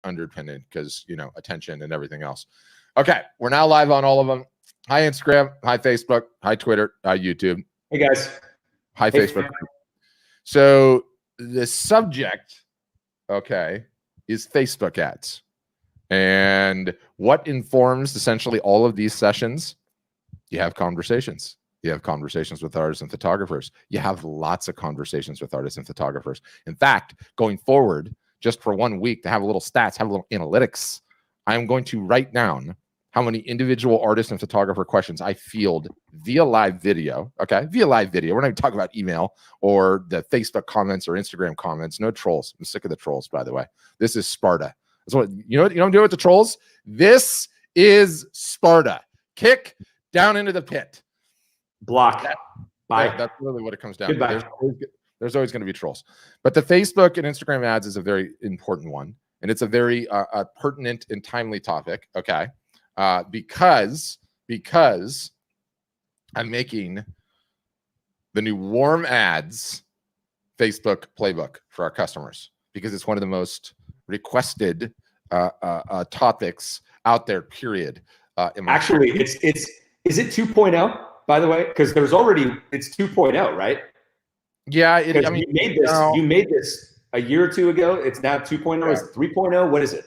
underpinned because, you know, attention and everything else. Okay, we're now live on all of them. Hi, Instagram. Hi, Facebook. Hi, Twitter. Hi, YouTube. Hey, guys. Hi, Facebook. So the subject, okay, is Facebook ads. And what informs essentially all of these sessions? You have conversations. You have conversations with artists and photographers. You have lots of conversations with artists and photographers. In fact, going forward, just for 1 week, to have a little stats, have a little analytics, I'm going to write down how many individual artist and photographer questions I field via live video, okay? Via live video. We're not even talking about email or the Facebook comments or Instagram comments. No trolls. I'm sick of the trolls, by the way. This is Sparta. That's what, you know what I'm doing with the trolls? This is Sparta. Kick down into the pit. Block. Bye. That's really what it comes down to. There's always going to be trolls. But the Facebook and Instagram ads is a very important one. And it's a very pertinent and timely topic, okay? Because I'm making the new warm ads Facebook playbook for our customers, because it's one of the most requested topics out there, period. Actually, is it 2.0, by the way? Because there's already, it's 2.0, right? Yeah, I mean, you made this a year or two ago. It's now 2.0. Yeah. Is it 3.0? What is it?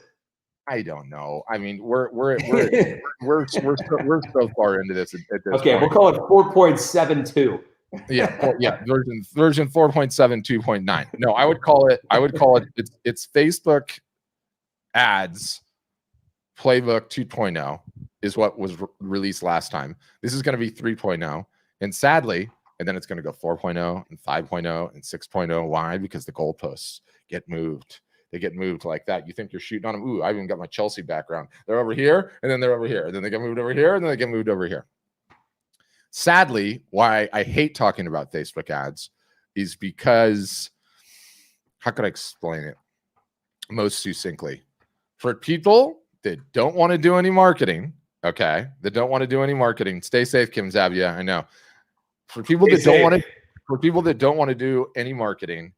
I don't know. I mean, we're so far into this. Okay, we'll call it 4.72. Yeah, version 4.7, 2.9. No, I would call it it's Facebook ads playbook 2.0 is what was released last time. This is going to be 3.0, and sadly, and then it's going to go 4.0 and 5.0 and 6.0. Why? Because the goalposts get moved. They get moved like that. You think you're shooting on them. Ooh, I even got my Chelsea background. They're over here, and then they're over here. And then they get moved over here, and then they get moved over here. Sadly, why I hate talking about Facebook ads is because, how could I explain it most succinctly? For people that don't want to do any marketing, okay, that don't want to do any marketing, stay safe, Kim Zabia, I know. For people that don't want to do any marketing,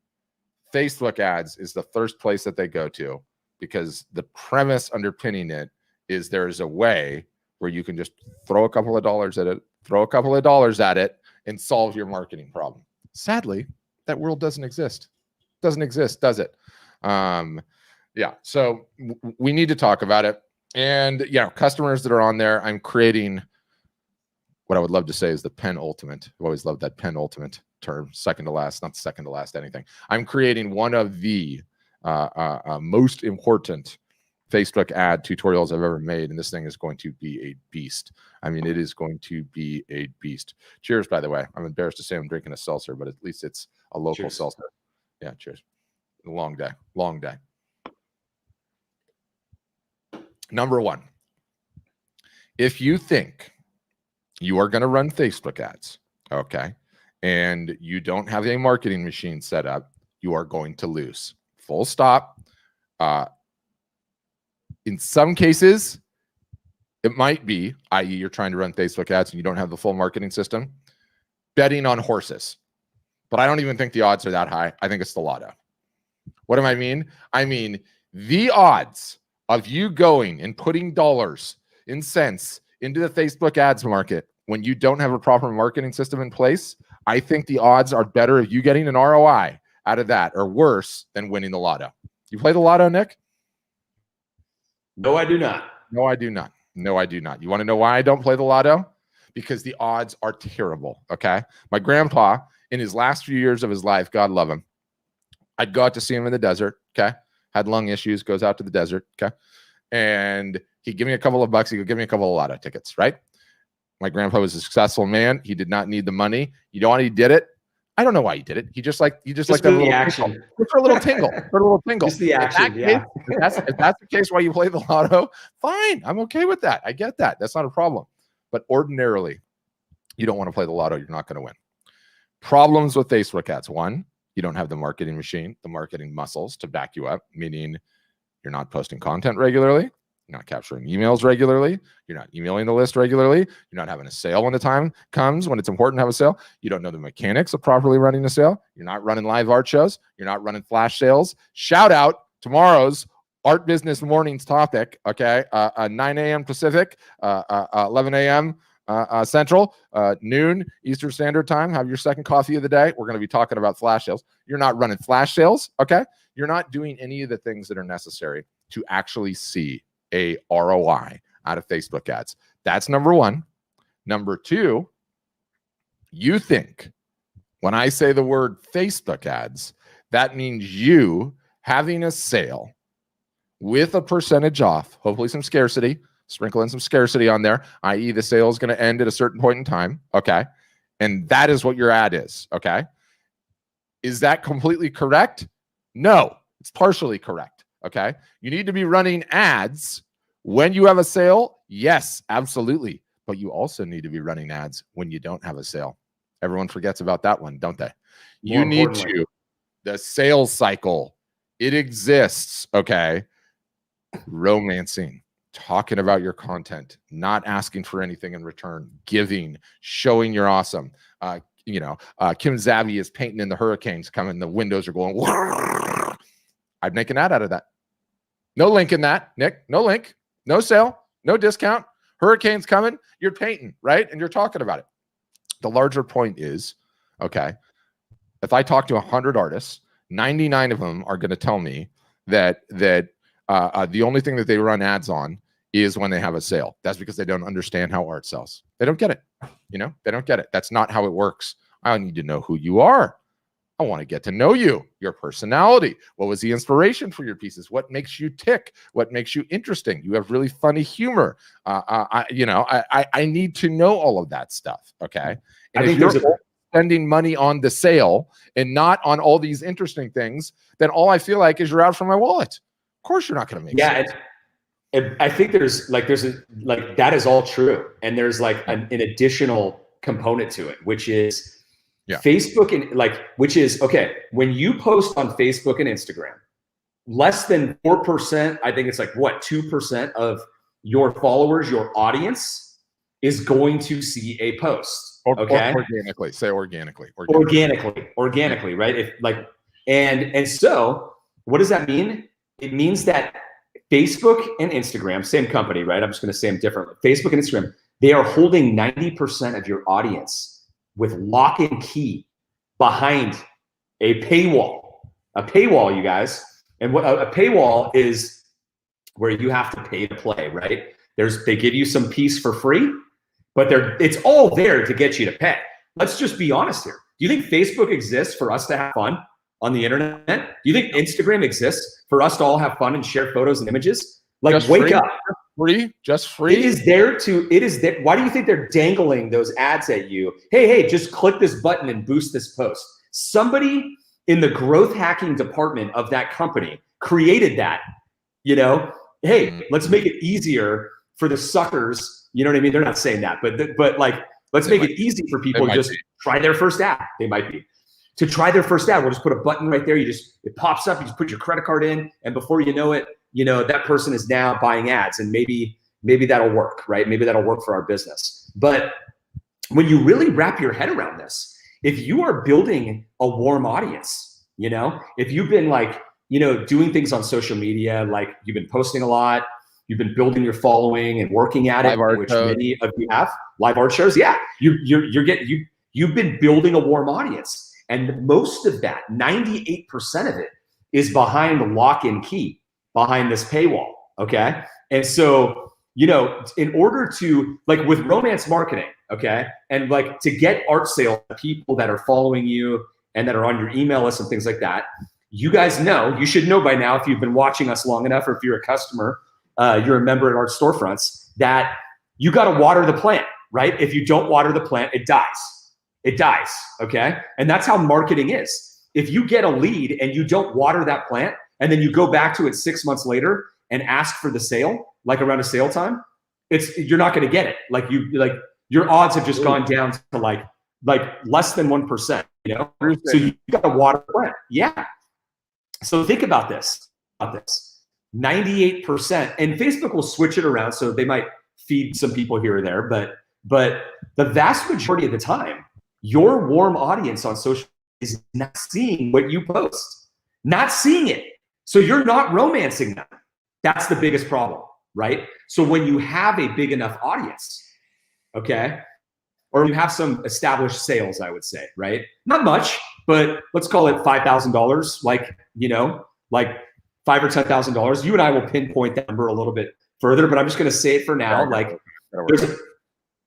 Facebook ads is the first place that they go to, because the premise underpinning it is there's a way where you can just throw a couple of dollars at it, and solve your marketing problem. Sadly, that world doesn't exist. Doesn't exist, does it? Yeah, so we need to talk about it. And yeah, customers that are on there, I'm creating what I would love to say is the penultimate. I've always loved that penultimate term, second to last, not second to last anything. I'm creating one of the most important Facebook ad tutorials I've ever made, and this thing is going to be a beast. I mean, it is going to be a beast. Cheers, by the way. I'm embarrassed to say I'm drinking a seltzer, but at least it's a local seltzer. Yeah, cheers. A long day, long day. Number one, if you think you are going to run Facebook ads, okay, and you don't have a marketing machine set up, you are going to lose. Full stop. In some cases, it might be, i.e., you're trying to run Facebook ads and you don't have the full marketing system, betting on horses. But I don't even think the odds are that high. I think it's the lotto. What do I mean? I mean, the odds of you going and putting dollars and cents into the Facebook ads market when you don't have a proper marketing system in place, I think the odds are better of you getting an ROI out of that, or worse than winning the lotto. You play the lotto, Nick? No, I do not. No, I do not. No, I do not. You want to know why I don't play the lotto? Because the odds are terrible, okay? My grandpa, in his last few years of his life, God love him, I'd go out to see him in the desert, okay? Had lung issues, goes out to the desert, okay? And he'd give me a couple of bucks. He would give me a couple of lotto tickets, right? My grandpa was a successful man. He did not need the money. You know why he did it? I don't know why he did it. He just like that little action. Just for a little tingle. For a little tingle. Just the action, yeah. If that's the case why you play the lotto, fine. I'm okay with that. I get that. That's not a problem. But ordinarily, you don't want to play the lotto. You're not going to win. Problems with Facebook ads. One, you don't have the marketing machine, the marketing muscles to back you up, meaning you're not posting content regularly. You're not capturing emails regularly. You're not emailing the list regularly. You're not having a sale when the time comes, when it's important to have a sale. You don't know the mechanics of properly running a sale. You're not running live art shows. You're not running flash sales. Shout out tomorrow's Art Business Mornings topic, okay? 9 a.m. Pacific, 11 a.m. Central, noon Eastern Standard Time. Have your second coffee of the day. We're going to be talking about flash sales. You're not running flash sales, okay? You're not doing any of the things that are necessary to actually see a ROI out of Facebook ads. That's number one. Number two, you think when I say the word Facebook ads, that means you having a sale with a percentage off, hopefully some scarcity, sprinkle in some scarcity on there, i.e. the sale is going to end at a certain point in time, okay? And that is what your ad is, okay? Is that completely correct? No, it's partially correct, okay? You need to be running ads when you have a sale. Yes, absolutely. But you also need to be running ads when you don't have a sale. Everyone forgets about that one, don't they? You need to, the sales cycle, it exists, okay? Romancing, talking about your content, not asking for anything in return, giving, showing you're awesome. Kim Zavi is painting in the hurricanes coming, the windows are going. I'd make an ad out of that. No link in that, Nick. No link, no sale, no discount. Hurricanes coming, you're painting, right? And you're talking about it. The larger point is, okay, if I talk to 100 artists, 99 of them are going to tell me that the only thing that they run ads on is when they have a sale. That's because they don't understand how art sells. They don't get it. They don't get it. That's not how it works. I need to know who you are. I want to get to know you, your personality. What was the inspiration for your pieces? What makes you tick? What makes you interesting? You have really funny humor. I need to know all of that stuff. Okay. And I think if you're spending money on the sale and not on all these interesting things, then all I feel like is you're out from my wallet. Of course, you're not going to make sense. And I think there's that is all true. And there's like an additional component to it, which is Facebook and which is, okay, when you post on Facebook and Instagram, less than 4%, I think it's like what, 2% of your followers, your audience is going to see a post. Okay. Organically, say organically, right? And so what does that mean? It means that Facebook and Instagram, same company, right? I'm just going to say them differently. Facebook and Instagram, they are holding 90% of your audience with lock and key behind a paywall. A paywall, you guys. And what a paywall is, where you have to pay to play, right? They give you some piece for free, but it's all there to get you to pay. Let's just be honest here. Do you think Facebook exists for us to have fun on the internet? Do you think Instagram exists for us to all have fun and share photos and images? Wake up. Just free. It is there. Why do you think they're dangling those ads at you? Hey, just click this button and boost this post. Somebody in the growth hacking department of that company created that, hey, let's make it easier for the suckers. You know what I mean? They're not saying that, but let's make it easy for people to just try their first ad. They might be. To try their first ad, we'll just put a button right there. It pops up, you just put your credit card in, and before you know it, that person is now buying ads, and maybe that'll work, right? Maybe that'll work for our business. But when you really wrap your head around this, if you are building a warm audience, if you've been doing things on social media, like you've been posting a lot, you've been building your following and working at it, which many of you have, live art shows. Yeah, you've been building a warm audience. And most of that, 98% of it, is behind the lock and key, behind this paywall, okay? And so, in order to, with romance marketing, okay, and to get art sale people that are following you and that are on your email list and things like that, you guys know, you should know by now if you've been watching us long enough, or if you're a customer, you're a member at Art Storefronts, that you got to water the plant, right? If you don't water the plant, it dies. It dies, okay? And that's how marketing is. If you get a lead and you don't water that plant, and then you go back to it 6 months later and ask for the sale, around a sale time, you're not going to get it. Your odds have just gone down to less than 1%, So you got to water the plant. Yeah. So think about this. 98%, and Facebook will switch it around, so they might feed some people here or there, but the vast majority of the time, your warm audience on social is not seeing what you post, not seeing it. So you're not romancing them. That's the biggest problem, right? So when you have a big enough audience, okay, or you have some established sales, I would say, right? Not much, but let's call it $5,000, like, you know, like $5,000 or $10,000. You and I will pinpoint that number a little bit further, but I'm just going to say it for now. Like,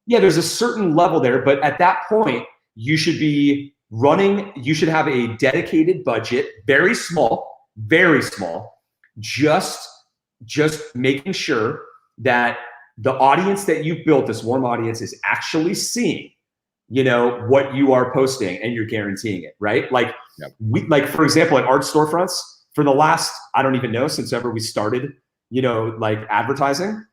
there's a certain level there, but at that point, you should be running, you should have a dedicated budget, very small, just making sure that the audience that you've built, this warm audience, is actually seeing, you know, what you are posting, and you're guaranteeing it, right? Like, like for example, at art storefronts, for the last, I don't even know, since ever we started, you know, like advertising,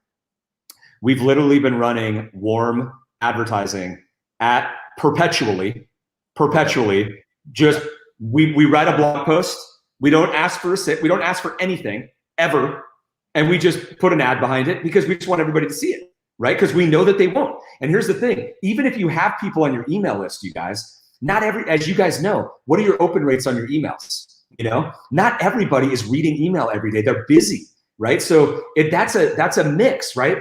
we've literally been running warm advertising at perpetually. Just we write a blog post. We don't ask for we don't ask for anything ever. And we just put an ad behind it because we just want everybody to see it, right? Because we know that they won't. And here's the thing, even if you have people on your email list, you guys, as you guys know, what are your open rates on your emails? You know, not everybody is reading email every day. They're busy, right? So that's a mix, right?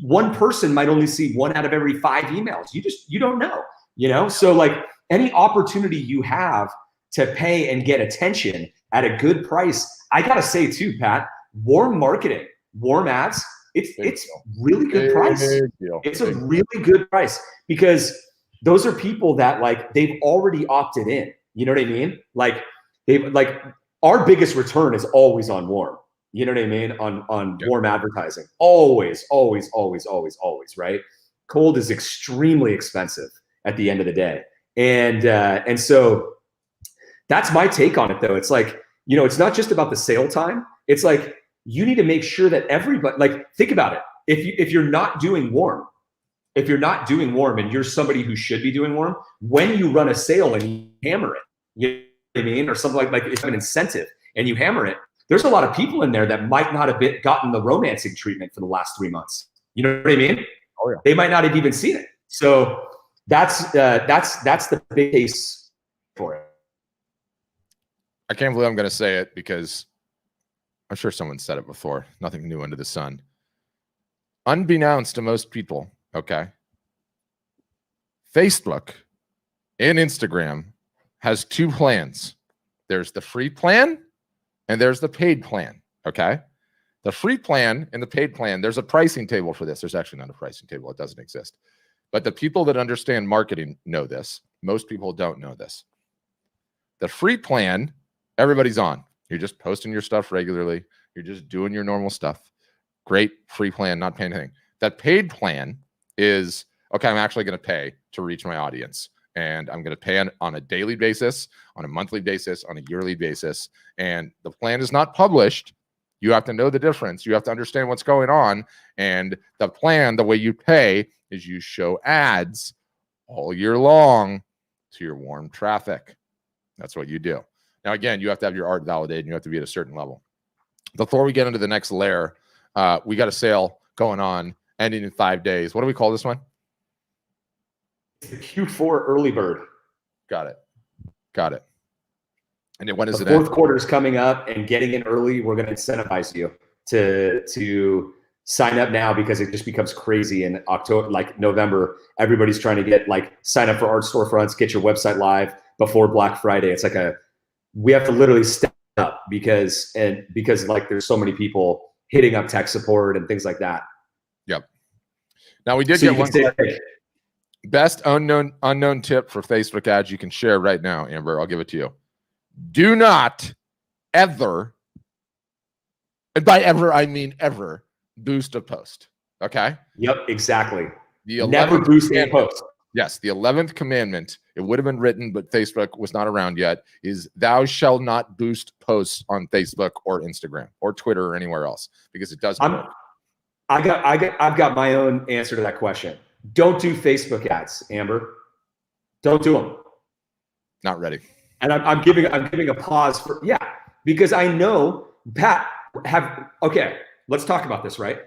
One person might only see 1 out of every 5 emails. You don't know, you know? So like any opportunity you have to pay and get attention at a good price, I gotta say too, Pat, warm marketing, warm ads, it's really good price. It's a really good price because those are people that like they've already opted in. You know what I mean? Like our biggest return is always on warm. You know what I mean? On warm advertising. Always, right? Cold is extremely expensive at the end of the day. And so that's my take on it though. It's like, you know, it's not just about the sale time. It's like, you need to make sure that everybody, like, think about it. If you're not doing warm, and you're somebody who should be doing warm, when you run a sale and you hammer it, you know what I mean? Or something like it's an incentive and you hammer it, there's a lot of people in there that might not have gotten the romancing treatment for the last 3 months. You know what I mean? Oh yeah. They might not have even seen it. So that's the big case for it. I can't believe I'm going to say it because I'm sure someone said it before. Nothing new under the sun. Unbeknownst to most people, okay, Facebook and Instagram has 2 plans. There's the free plan and there's the paid plan, okay? The free plan and the paid plan, there's a pricing table for this. There's actually not a pricing table. It doesn't exist. But the people that understand marketing know this. Most people don't know this. The free plan, everybody's on. You're just posting your stuff regularly. You're just doing your normal stuff. Great free plan, not paying anything. That paid plan is, okay, I'm actually going to pay to reach my audience. And I'm going to pay on a daily basis, on a monthly basis, on a yearly basis. And the plan is not published. You have to know the difference. You have to understand what's going on. And the plan, the way you pay, is you show ads all year long to your warm traffic. That's what you do. Now, again, you have to have your art validated and you have to be at a certain level. Before we get into the next layer, we got a sale going on ending in 5 days. What do we call this one? It's the Q4 early bird. Got it. And when is it? The fourth quarter is coming up, and getting in early, we're going to incentivize you to sign up now because it just becomes crazy in October, like November. Everybody's trying to get sign up for art storefronts, get your website live before Black Friday. It's like we have to literally step up because there's so many people hitting up tech support and things like that. Yep. Now we did get one best unknown tip for Facebook ads you can share right now, Amber. I'll give it to you. Do not ever, and by ever I mean ever, boost a post. Okay? Yep, exactly. Never boost a post. Yes, the 11th commandment, it would have been written, but Facebook was not around yet, is thou shalt not boost posts on Facebook or Instagram or Twitter or anywhere else because it doesn't work. I've got my own answer to that question. Don't do Facebook ads, Amber. Don't do them. Not ready. And I'm giving a pause for, because I know, Pat, okay, let's talk about this, right?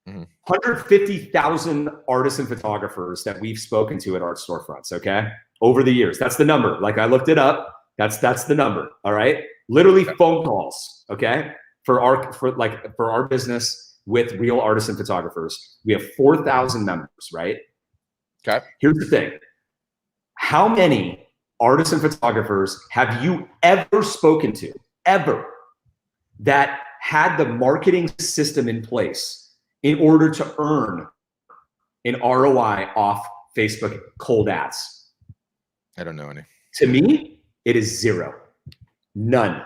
150,000 artists and photographers that we've spoken to at art storefronts, okay? Over the years. That's the number. Like I looked it up. That's the number, all right? Literally phone calls, okay? for our business with Real Artists and Photographers, we have 4,000 members, right? Okay. Here's the thing. How many artists and photographers have you ever spoken to, ever, that had the marketing system in place in order to earn an ROI off Facebook cold ads? I don't know any. To me, it is zero. None.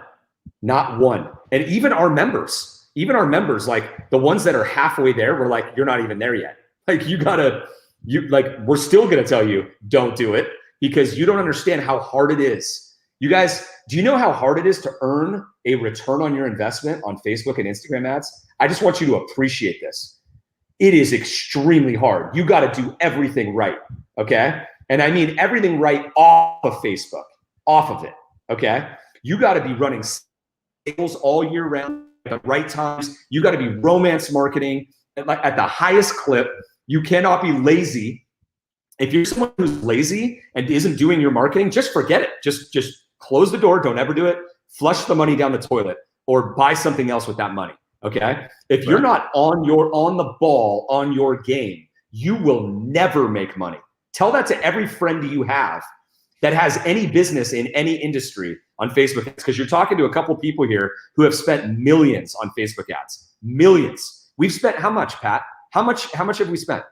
Not one. And even our members, like the ones that are halfway there, we're like, you're not even there yet. Like we're still gonna tell you, don't do it, because you don't understand how hard it is. You guys, do you know how hard it is to earn a return on your investment on Facebook and Instagram ads? I just want you to appreciate this. It is extremely hard. You got to do everything right, okay? And I mean everything right off of Facebook, off of it, okay? You got to be running sales all year round at the right times. You got to be romance marketing at the highest clip. You cannot be lazy. If you're someone who's lazy and isn't doing your marketing, just forget it. Just close the door. Don't ever do it. Flush the money down the toilet or buy something else with that money. Okay. If you're not on the ball, on your game, you will never make money. Tell that to every friend you have that has any business in any industry on Facebook ads, because you're talking to a couple people here who have spent millions on Facebook ads. Millions. We've spent how much, Pat? How much have we spent?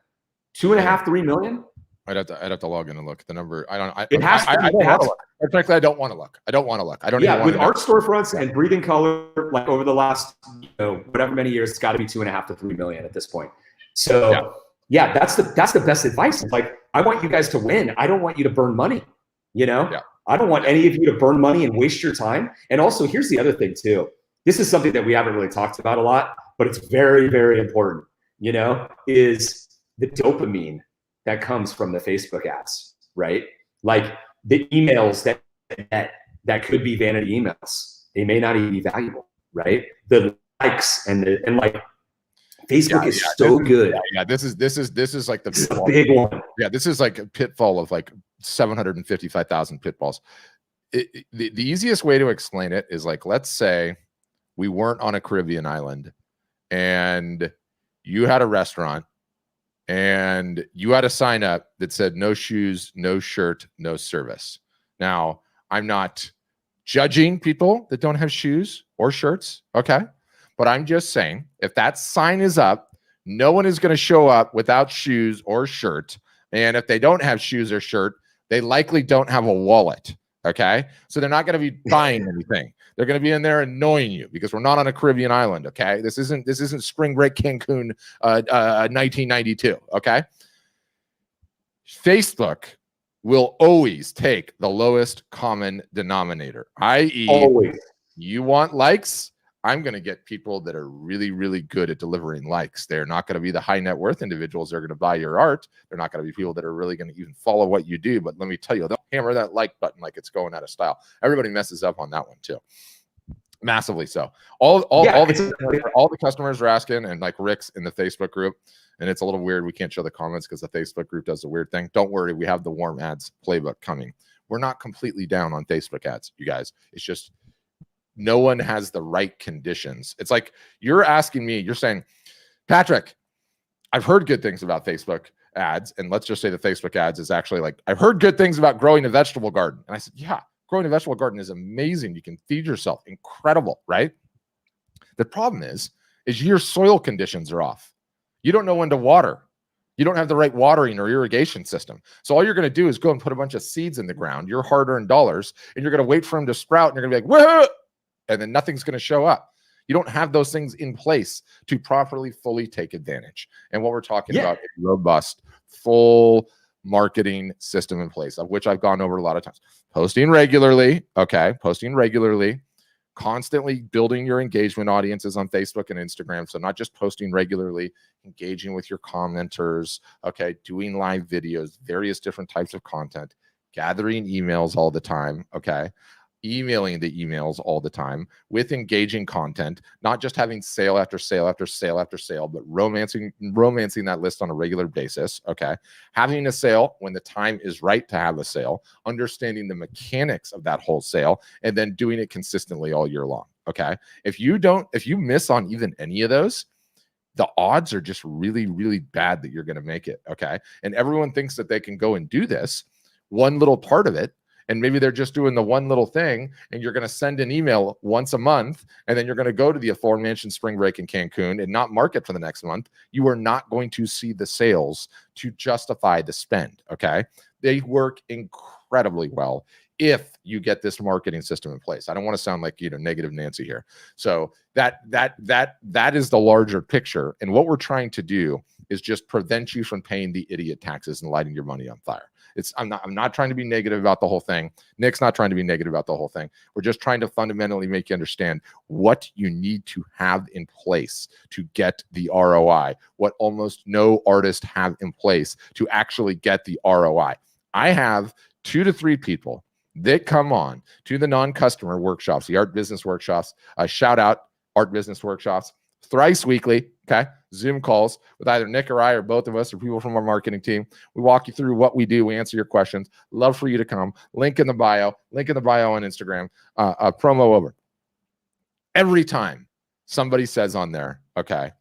2.5, 3 million? I'd have to log in and look at the number. Frankly, I don't want to look. I don't want to look. I don't even want with to art storefronts and Breathing Color, like over the last, whatever many years, it's got to be 2.5 to 3 million at this point. So that's the best advice. It's like, I want you guys to win. I don't want you to burn money. I don't want any of you to burn money and waste your time. And also, here's the other thing too. This is something that we haven't really talked about a lot, but it's very, very important, is the dopamine that comes from the Facebook ads, right? Like the emails that could be vanity emails, they may not even be valuable, right? The likes and like Facebook is so good. Yeah, this is like the big one. Yeah, this is like a pitfall of like 755,000 pitfalls. The easiest way to explain it is like, let's say we weren't on a Caribbean island and you had a restaurant and you had a sign up that said no shoes, no shirt, no service. Now, I'm not judging people that don't have shoes or shirts, okay? But I'm just saying, if that sign is up, no one is going to show up without shoes or shirt. And if they don't have shoes or shirt, they likely don't have a wallet, okay? So they're not going to be buying anything. They're going to be in there annoying you because we're not on a Caribbean island, okay? This isn't spring break Cancun 1992, okay? Facebook will always take the lowest common denominator, i.e. always. You want likes? I'm going to get people that are really, really good at delivering likes. They're not going to be the high net worth individuals that are going to buy your art. They're not going to be people that are really going to even follow what you do. But let me tell you, they'll hammer that like button like it's going out of style. Everybody messes up on that one too. Massively so. All the customers are asking, and like Rick's in the Facebook group, and it's a little weird. We can't show the comments because the Facebook group does a weird thing. Don't worry, we have the warm ads playbook coming. We're not completely down on Facebook ads, you guys. It's just no one has the right conditions. It's like you're asking me, you're saying, Patrick, I've heard good things about Facebook ads. And let's just say the Facebook ads is actually like, I've heard good things about growing a vegetable garden. And I said, yeah, growing a vegetable garden is amazing. You can feed yourself. Incredible, right? The problem is your soil conditions are off. You don't know when to water. You don't have the right watering or irrigation system. So all you're going to do is go and put a bunch of seeds in the ground, your hard-earned dollars, and you're going to wait for them to sprout. And you're going to be like, whoa! And then nothing's going to show up. You don't have those things in place to properly, fully take advantage. And what we're talking about is a robust, full marketing system in place, of which I've gone over a lot of times. Posting regularly, okay? Posting regularly, constantly building your engagement audiences on Facebook and Instagram. So not just posting regularly, engaging with your commenters, okay? Doing live videos, various different types of content, gathering emails all the time, okay? Emailing the emails all the time with engaging content, not just having sale after sale after sale after sale, but romancing that list on a regular basis, okay? Having a sale when the time is right to have a sale, understanding the mechanics of that whole sale, and then doing it consistently all year long, Okay. If you miss on even any of those, the odds are just really, really bad that you're going to make it. Okay. And everyone thinks that they can go and do this one little part of it. And maybe they're just doing the one little thing, and you're going to send an email once a month, and then you're going to go to the aforementioned spring break in Cancun and not market for the next month. You are not going to see the sales to justify the spend. Okay. They work incredibly well if you get this marketing system in place. I don't want to sound like, negative Nancy here. So that is the larger picture. And what we're trying to do is just prevent you from paying the idiot taxes and lighting your money on fire. I'm not trying to be negative about the whole thing. Nick's not trying to be negative about the whole thing. We're just trying to fundamentally make you understand what you need to have in place to get the ROI, what almost no artists have in place to actually get the ROI. I have 2 to 3 people that come on to the non-customer workshops, the art business workshops. Shout out art business workshops, thrice weekly. Okay. Zoom calls with either Nick or I or both of us or people from our marketing team. We walk you through what we do. We answer your questions. Love for you to come. Link in the bio on Instagram, promo over. Every time somebody says on there, okay,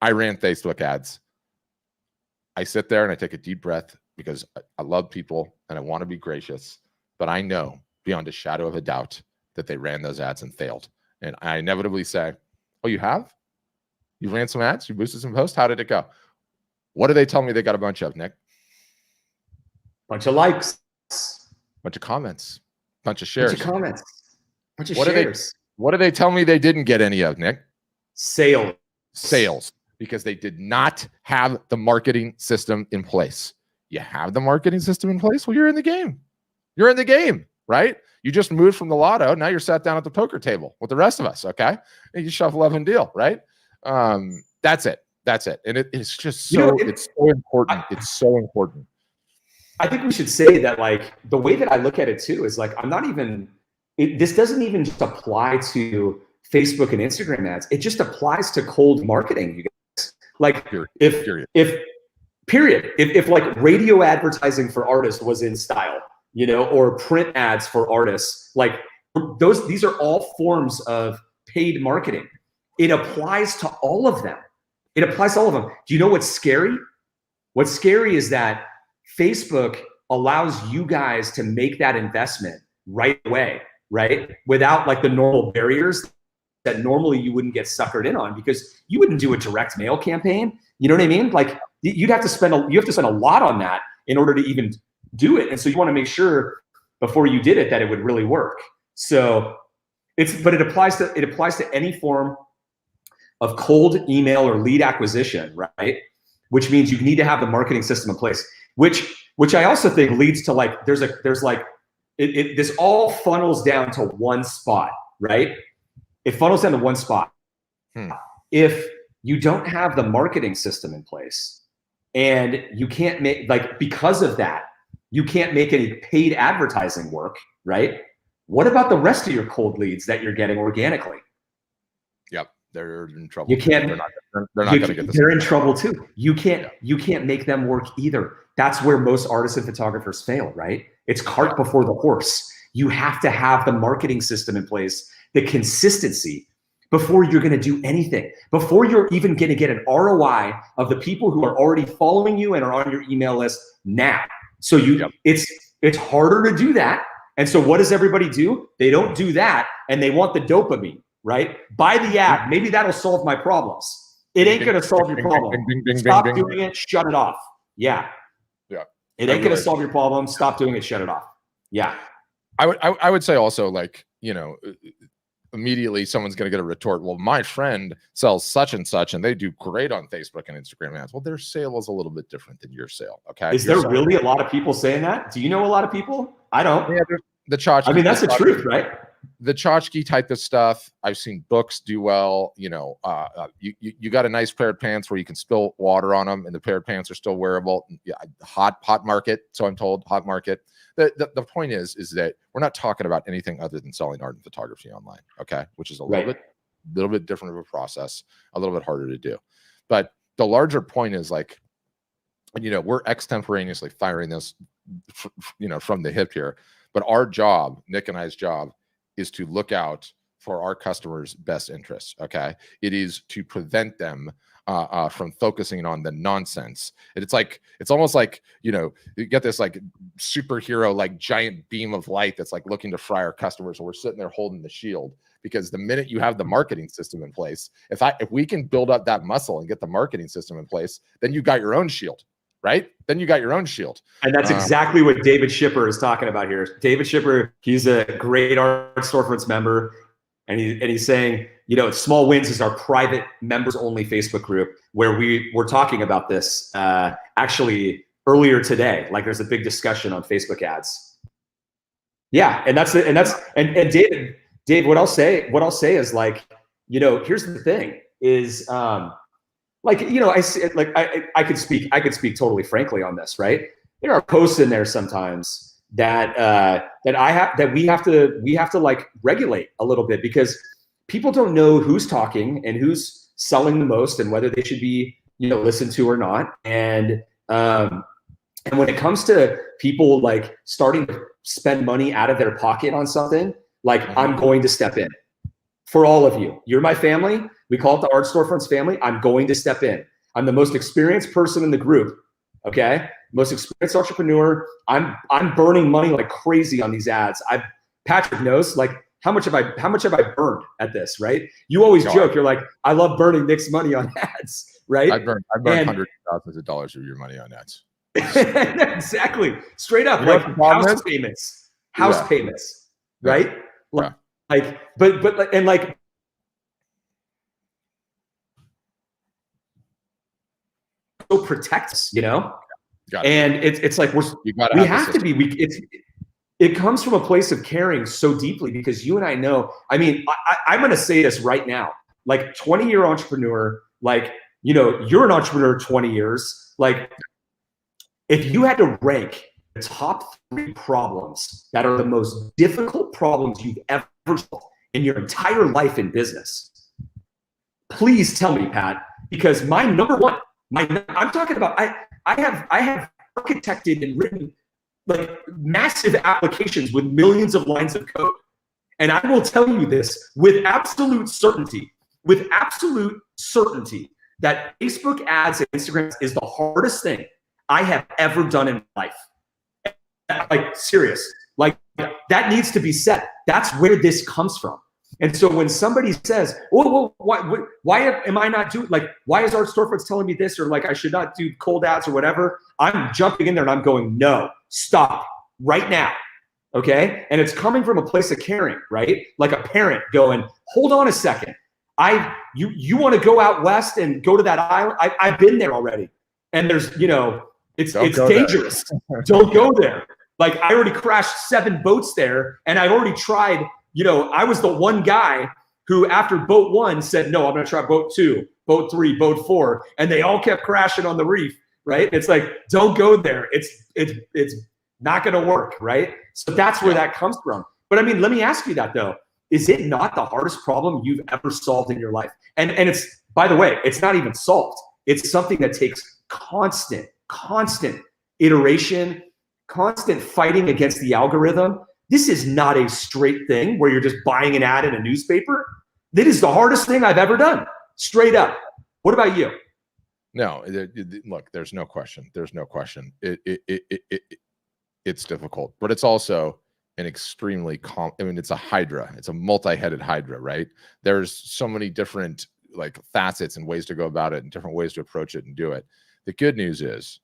I ran Facebook ads, I sit there and I take a deep breath because I love people and I want to be gracious, but I know beyond a shadow of a doubt that they ran those ads and failed. And I inevitably say, oh, you have? You ran some ads? You boosted some posts? How did it go? What do they tell me they got a bunch of, Nick? Bunch of likes. Bunch of comments. Bunch of shares. Bunch of comments. Bunch of shares. What do they tell me they didn't get any of, Nick? Sales. Because they did not have the marketing system in place. You have the marketing system in place? Well, you're in the game. You're in the game, right? You just moved from the lotto. Now you're sat down at the poker table with the rest of us, okay? And you shuffle up and deal, right? That's it. And it's just so, it's so important. It's so important. I think we should say that, like, the way that I look at it too is like, this doesn't even just apply to Facebook and Instagram ads. It just applies to cold marketing, you guys. Like, if like radio advertising for artists was in style, or print ads for artists, like these are all forms of paid marketing. It applies to all of them. Do you know what's scary? What's scary is that Facebook allows you guys to make that investment right away, right? Without like the normal barriers that normally you wouldn't get suckered in on, because you wouldn't do a direct mail campaign. You know what I mean? Like you have to spend a lot on that in order to even do it. And so you want to make sure before you did it that it would really work. So it applies to any form of cold email or lead acquisition, right? Which means you need to have the marketing system in place, which I also think leads to like, this all funnels down to one spot, right? It funnels down to one spot. If you don't have the marketing system in place and you can't make, like, because of that, you can't make any paid advertising work, right? What about the rest of your cold leads that you're getting organically? Yep. They're in trouble. You can't. They're not going to get this. They're in trouble too. You can't make them work either. That's where most artists and photographers fail, right? It's cart before the horse. You have to have the marketing system in place, the consistency, before you're going to do anything, before you're even going to get an ROI of the people who are already following you and are on your email list now. So it's harder to do that. And so what does everybody do? They don't do that, and they want the dopamine. Right? Buy the app. Maybe that'll solve my problems. It ain't going to solve your problem. Stop doing it. Shut it off. Yeah. It ain't going to solve your problem. Stop doing it. Shut it off. Yeah. I would say also, like, immediately someone's going to get a retort. Well, my friend sells such and such, and they do great on Facebook and Instagram ads. Well, their sale is a little bit different than your sale. Okay. Is there really a lot of people saying that? Do you know a lot of people? I don't. Yeah, the tchotchke. I mean, that's the truth, right? The tchotchke type of stuff. I've seen books do well. You got a nice pair of pants where you can spill water on them, and the pair of pants are still wearable. Yeah, hot market. So I'm told, hot market. The point is that we're not talking about anything other than selling art and photography online. Okay, which is a little bit different of a process, a little bit harder to do. But the larger point is, like, we're extemporaneously firing this, from the hip here. But our job, Nick and I's job, is to look out for our customers' best interests. Okay, it is to prevent them from focusing on the nonsense. And it's almost like, you know, you get this like superhero, like giant beam of light that's like looking to fry our customers, and we're sitting there holding the shield. Because the minute you have the marketing system in place, if we can build up that muscle and get the marketing system in place, then you got your own shield, right? Then you got your own shield. And that's exactly what David Shipper is talking about here. David Shipper, he's a great Art Storefronts member, and he's saying, you know, Small Wins is our private members only Facebook group where we were talking about this actually earlier today. Like there's a big discussion on Facebook ads. Yeah, and Dave, what I'll say is like, you know, here's the thing is, like, you know, I could speak totally frankly on this, right? There are posts in there sometimes that we have to like regulate a little bit, because people don't know who's talking and who's selling the most and whether they should be, you know, listened to or not. And when it comes to people like starting to spend money out of their pocket on something, like I'm going to step in for all of you. You're my family. We call it the Art Storefronts family. I'm going to step in. I'm the most experienced person in the group. Okay. Most experienced entrepreneur. I'm burning money like crazy on these ads. Patrick knows, like, how much have I burned at this, right? You always joke. You're like, I love burning Nick's money on ads, right? I burned hundreds of thousands of dollars of your money on ads. Exactly. Straight up, like house payments, right? Yeah. Like, but and like, so protect us, you know? And it's like we have to be. It comes from a place of caring so deeply, because you and I know. I mean, I'm going to say this right now. Like 20-year entrepreneur, like, you know, you're an entrepreneur 20 years. Like, if you had to rank the top 3 problems that are the most difficult problems you've ever solved in your entire life in business, please tell me, Pat, because my number one, I'm talking about, I have architected and written like massive applications with millions of lines of code. And I will tell you this with absolute certainty, that Facebook ads and Instagram is the hardest thing I have ever done in life. Like, serious. Like, that needs to be said. That's where this comes from. And so when somebody says, "Oh, well, why am I not doing, like, why is Art Storefronts telling me this, or like I should not do cold ads or whatever?" I'm jumping in there and I'm going, "No, stop right now." Okay? And it's coming from a place of caring, right? Like a parent going, "Hold on a second. You want to go out west and go to that island? I've been there already. And there's, you know, it's dangerous. Don't go there. Like, I already crashed 7 boats there, and I already tried, you know, I was the one guy who after boat 1 said, no, I'm going to try boat 2, boat 3, boat 4. And they all kept crashing on the reef, right? It's like, don't go there. It's not going to work, right? So that's where that comes from. But I mean, let me ask you that though. Is it not the hardest problem you've ever solved in your life? And it's, by the way, it's not even solved. It's something that takes constant iteration, constant fighting against the algorithm. This is not a straight thing where you're just buying an ad in a newspaper. That is the hardest thing I've ever done, straight up. What about you? No, look, there's no question. There's no question. It's difficult, but it's also an extremely I mean, it's a hydra. It's a multi-headed hydra, right? There's so many different like facets and ways to go about it and different ways to approach it and do it. The good news is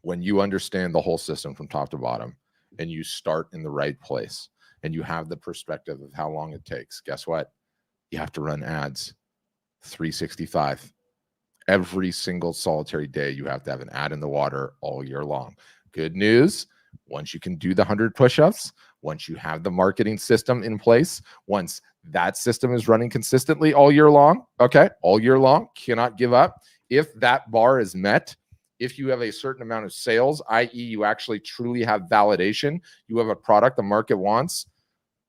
when you understand the whole system from top to bottom and you start in the right place and you have the perspective of how long it takes, guess what? You have to run ads 365. Every single solitary day, you have to have an ad in the water all year long. Good news, once you can do the 100 push-ups, once you have the marketing system in place, once that system is running consistently all year long, okay, all year long, cannot give up. If that bar is met, if you have a certain amount of sales, i.e. you actually truly have validation, you have a product the market wants,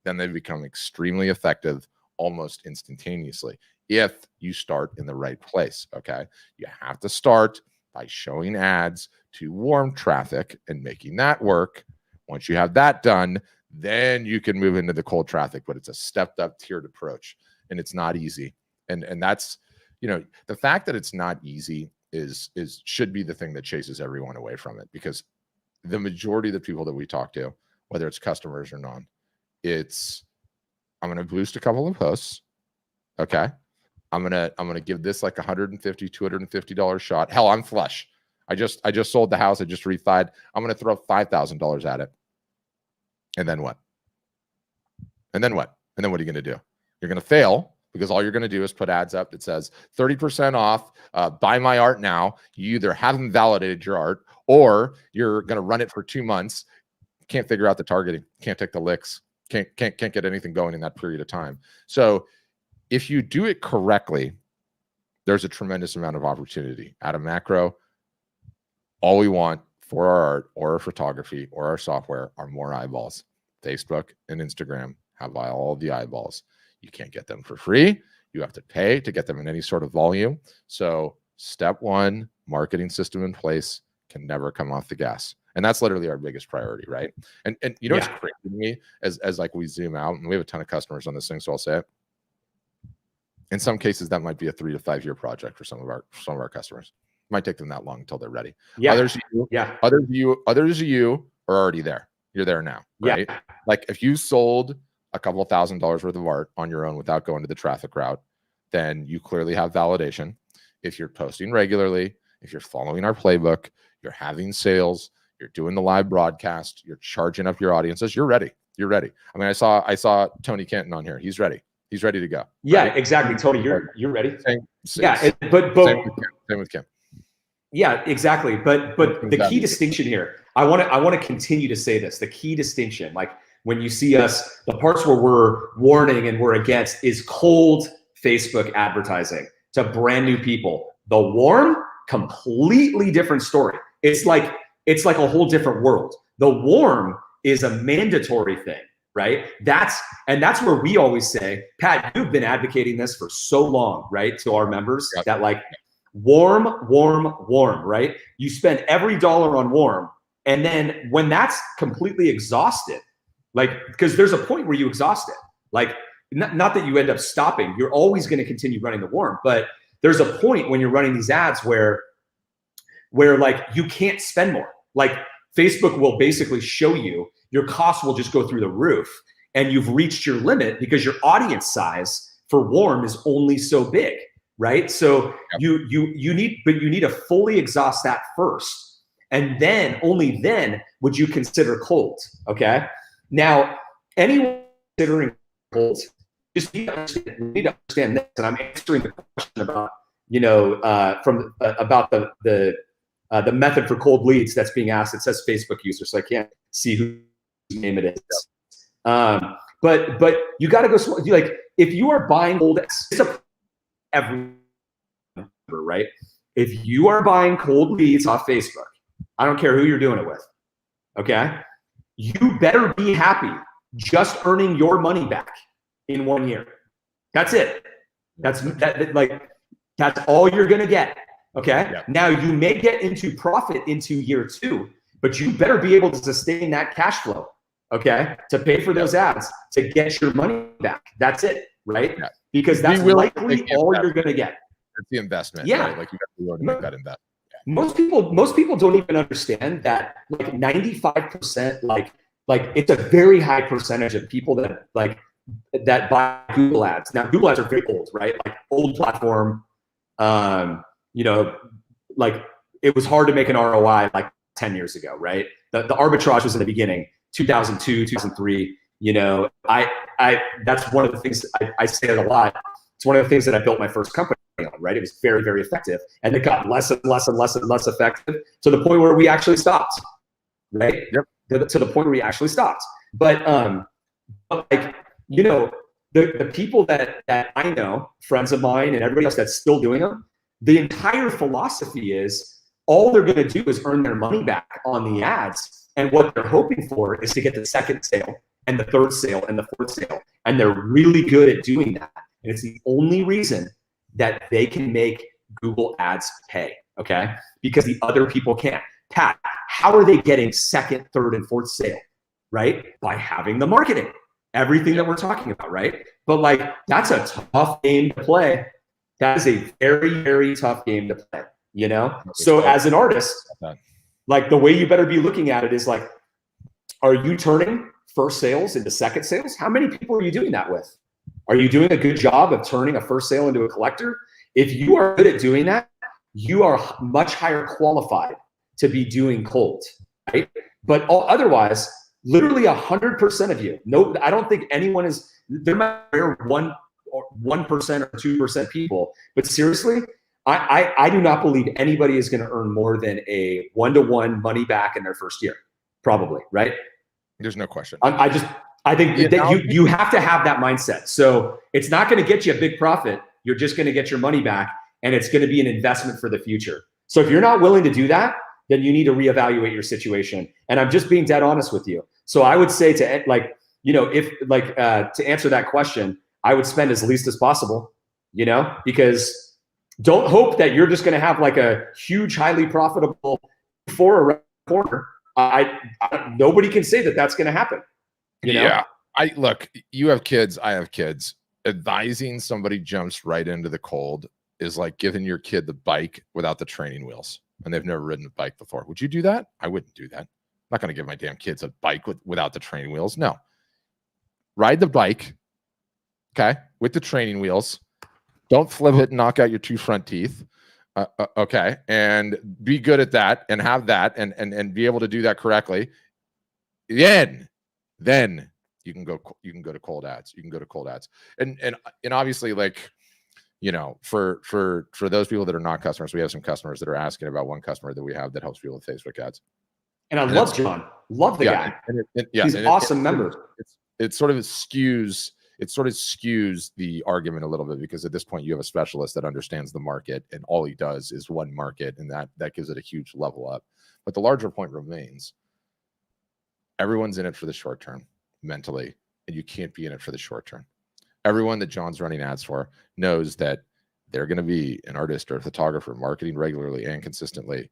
then they become extremely effective almost instantaneously if you start in the right place, okay? You have to start by showing ads to warm traffic and making that work. Once you have that done, then you can move into the cold traffic, but it's a stepped up tiered approach, and it's not easy. And that's, you know, the fact that it's not easy should be the thing that chases everyone away from it, because the majority of the people that we talk to, whether it's customers or non, it's, I'm going to boost a couple of posts. Okay. I'm going to give this like $150, $250 shot. Hell, I'm flush. I just sold the house. I just refied. I'm going to throw $5,000 at it. And then what? And then what? And then what are you going to do? You're going to fail, because all you're going to do is put ads up that says 30% off, buy my art now. You either haven't validated your art, or you're going to run it for 2 months. Can't figure out the targeting. Can't take the licks. Can't get anything going in that period of time. So if you do it correctly, there's a tremendous amount of opportunity. At a macro, all we want for our art or our photography or our software are more eyeballs. Facebook and Instagram have all the eyeballs. You can't get them for free. You have to pay to get them in any sort of volume. So step one, marketing system in place, can never come off the gas. And that's literally our biggest priority, right? And you know, it's crazy to me as like we zoom out, and we have a ton of customers on this thing, so I'll say it. In some cases, that might be a 3 to 5 year project for some of our customers. It might take them that long until they're ready. Others of you are already there. You're there now, right? Like if you sold a couple $1,000s worth of art on your own without going to the traffic route, then you clearly have validation. If you're posting regularly, if you're following our playbook, you're having sales, you're doing the live broadcast, you're charging up your audiences, you're ready. You're ready. I mean, I saw Tony Canton on here. He's ready. He's ready to go. Yeah, right? Exactly. Tony, you're ready. Same with Kim. Yeah, exactly. But the key distinction here, I want to continue to say this. The key distinction, like when you see us, the parts where we're warning and we're against is cold Facebook advertising to brand new people. The warm, completely different story. It's like a whole different world. The warm is a mandatory thing, right? That's where we always say, Pat, you've been advocating this for so long, right? To our members, that like warm, right? You spend every dollar on warm. And then when that's completely exhausted, like, because there's a point where you exhaust it. Like, not that you end up stopping. You're always going to continue running the warm, but there's a point when you're running these ads where like you can't spend more. Like Facebook will basically show you your costs will just go through the roof, and you've reached your limit because your audience size for warm is only so big, right? So you need to fully exhaust that first, and then only then would you consider cold. Okay. Now, anyone considering cold, just need to understand this, and I'm answering the question about about the method for cold leads that's being asked. It says Facebook user, so I can't see whose name it is. But you got to go slow. Like if you are buying cold, it's every number, right? If you are buying cold leads off Facebook, I don't care who you're doing it with. Okay, you better be happy just earning your money back in 1 year. That's it. That's all you're gonna get. Okay. Yeah. Now you may get into profit into year 2, but you better be able to sustain that cash flow. Okay. To pay for those ads, to get your money back. That's it. Right. Yeah. Because that's likely all you're going to get. It's the investment. Yeah. Right? Like you have to learn to make that investment. Yeah. Most people don't even understand that like 95%, like it's a very high percentage of people that buy Google ads. Now Google ads are very old, right? Like old platform. Like it was hard to make an ROI like 10 years ago, right? The arbitrage was in the beginning, 2002, 2003. That's one of the things I say it a lot. It's one of the things that I built my first company on, right? It was very, very effective, and it got less and less effective to the point where we actually stopped, right? Yep. To the point where we actually stopped. But like, the people that I know, friends of mine and everybody else that's still doing them, the entire philosophy is all they're going to do is earn their money back on the ads. And what they're hoping for is to get the second sale and the third sale and the fourth sale. And they're really good at doing that. And it's the only reason that they can make Google ads pay, okay? Because the other people can't. Pat, how are they getting second, third, and fourth sale, right? By having the marketing, everything that we're talking about, right? But like, that's a tough game to play. That is a very, very tough game to play, you know? So as an artist, like the way you better be looking at it is like, are you turning first sales into second sales? How many people are you doing that with? Are you doing a good job of turning a first sale into a collector? If you are good at doing that, you are much higher qualified to be doing cold, right? But otherwise, literally 100% of you, no, I don't think anyone is, there might be 1% or 2% people, but seriously, I do not believe anybody is going to earn more than a 1-to-1 money back in their first year, probably, right? There's no question. I think that you have to have that mindset. So it's not going to get you a big profit. You're just going to get your money back, and it's going to be an investment for the future. So if you're not willing to do that, then you need to reevaluate your situation. And I'm just being dead honest with you. So I would say to like, you know, if like to answer that question, I would spend as least as possible, you know, because don't hope that you're just going to have like a huge, highly profitable for a quarter. Nobody can say that that's going to happen. You know? Yeah. Look, you have kids. I have kids. Advising somebody jumps right into the cold is like giving your kid the bike without the training wheels, and they've never ridden a bike before. Would you do that? I wouldn't do that. I'm not going to give my damn kids a bike without the training wheels. No. Ride the bike, okay, with the training wheels. Don't flip it and knock out your 2 front teeth. Okay, and be good at that, and have that, and be able to do that correctly. Then you can go to cold ads. You can go to cold ads, and obviously, like, you know, for those people that are not customers, we have some customers that are asking about one customer that we have that helps people with Facebook ads. And I love John. Love the guy. He's an awesome member. It sort of skews the argument a little bit, because at this point you have a specialist that understands the market, and all he does is one market, and that gives it a huge level up. But the larger point remains: everyone's in it for the short term mentally, and you can't be in it for the short term. Everyone that John's running ads for knows that they're going to be an artist or a photographer marketing regularly and consistently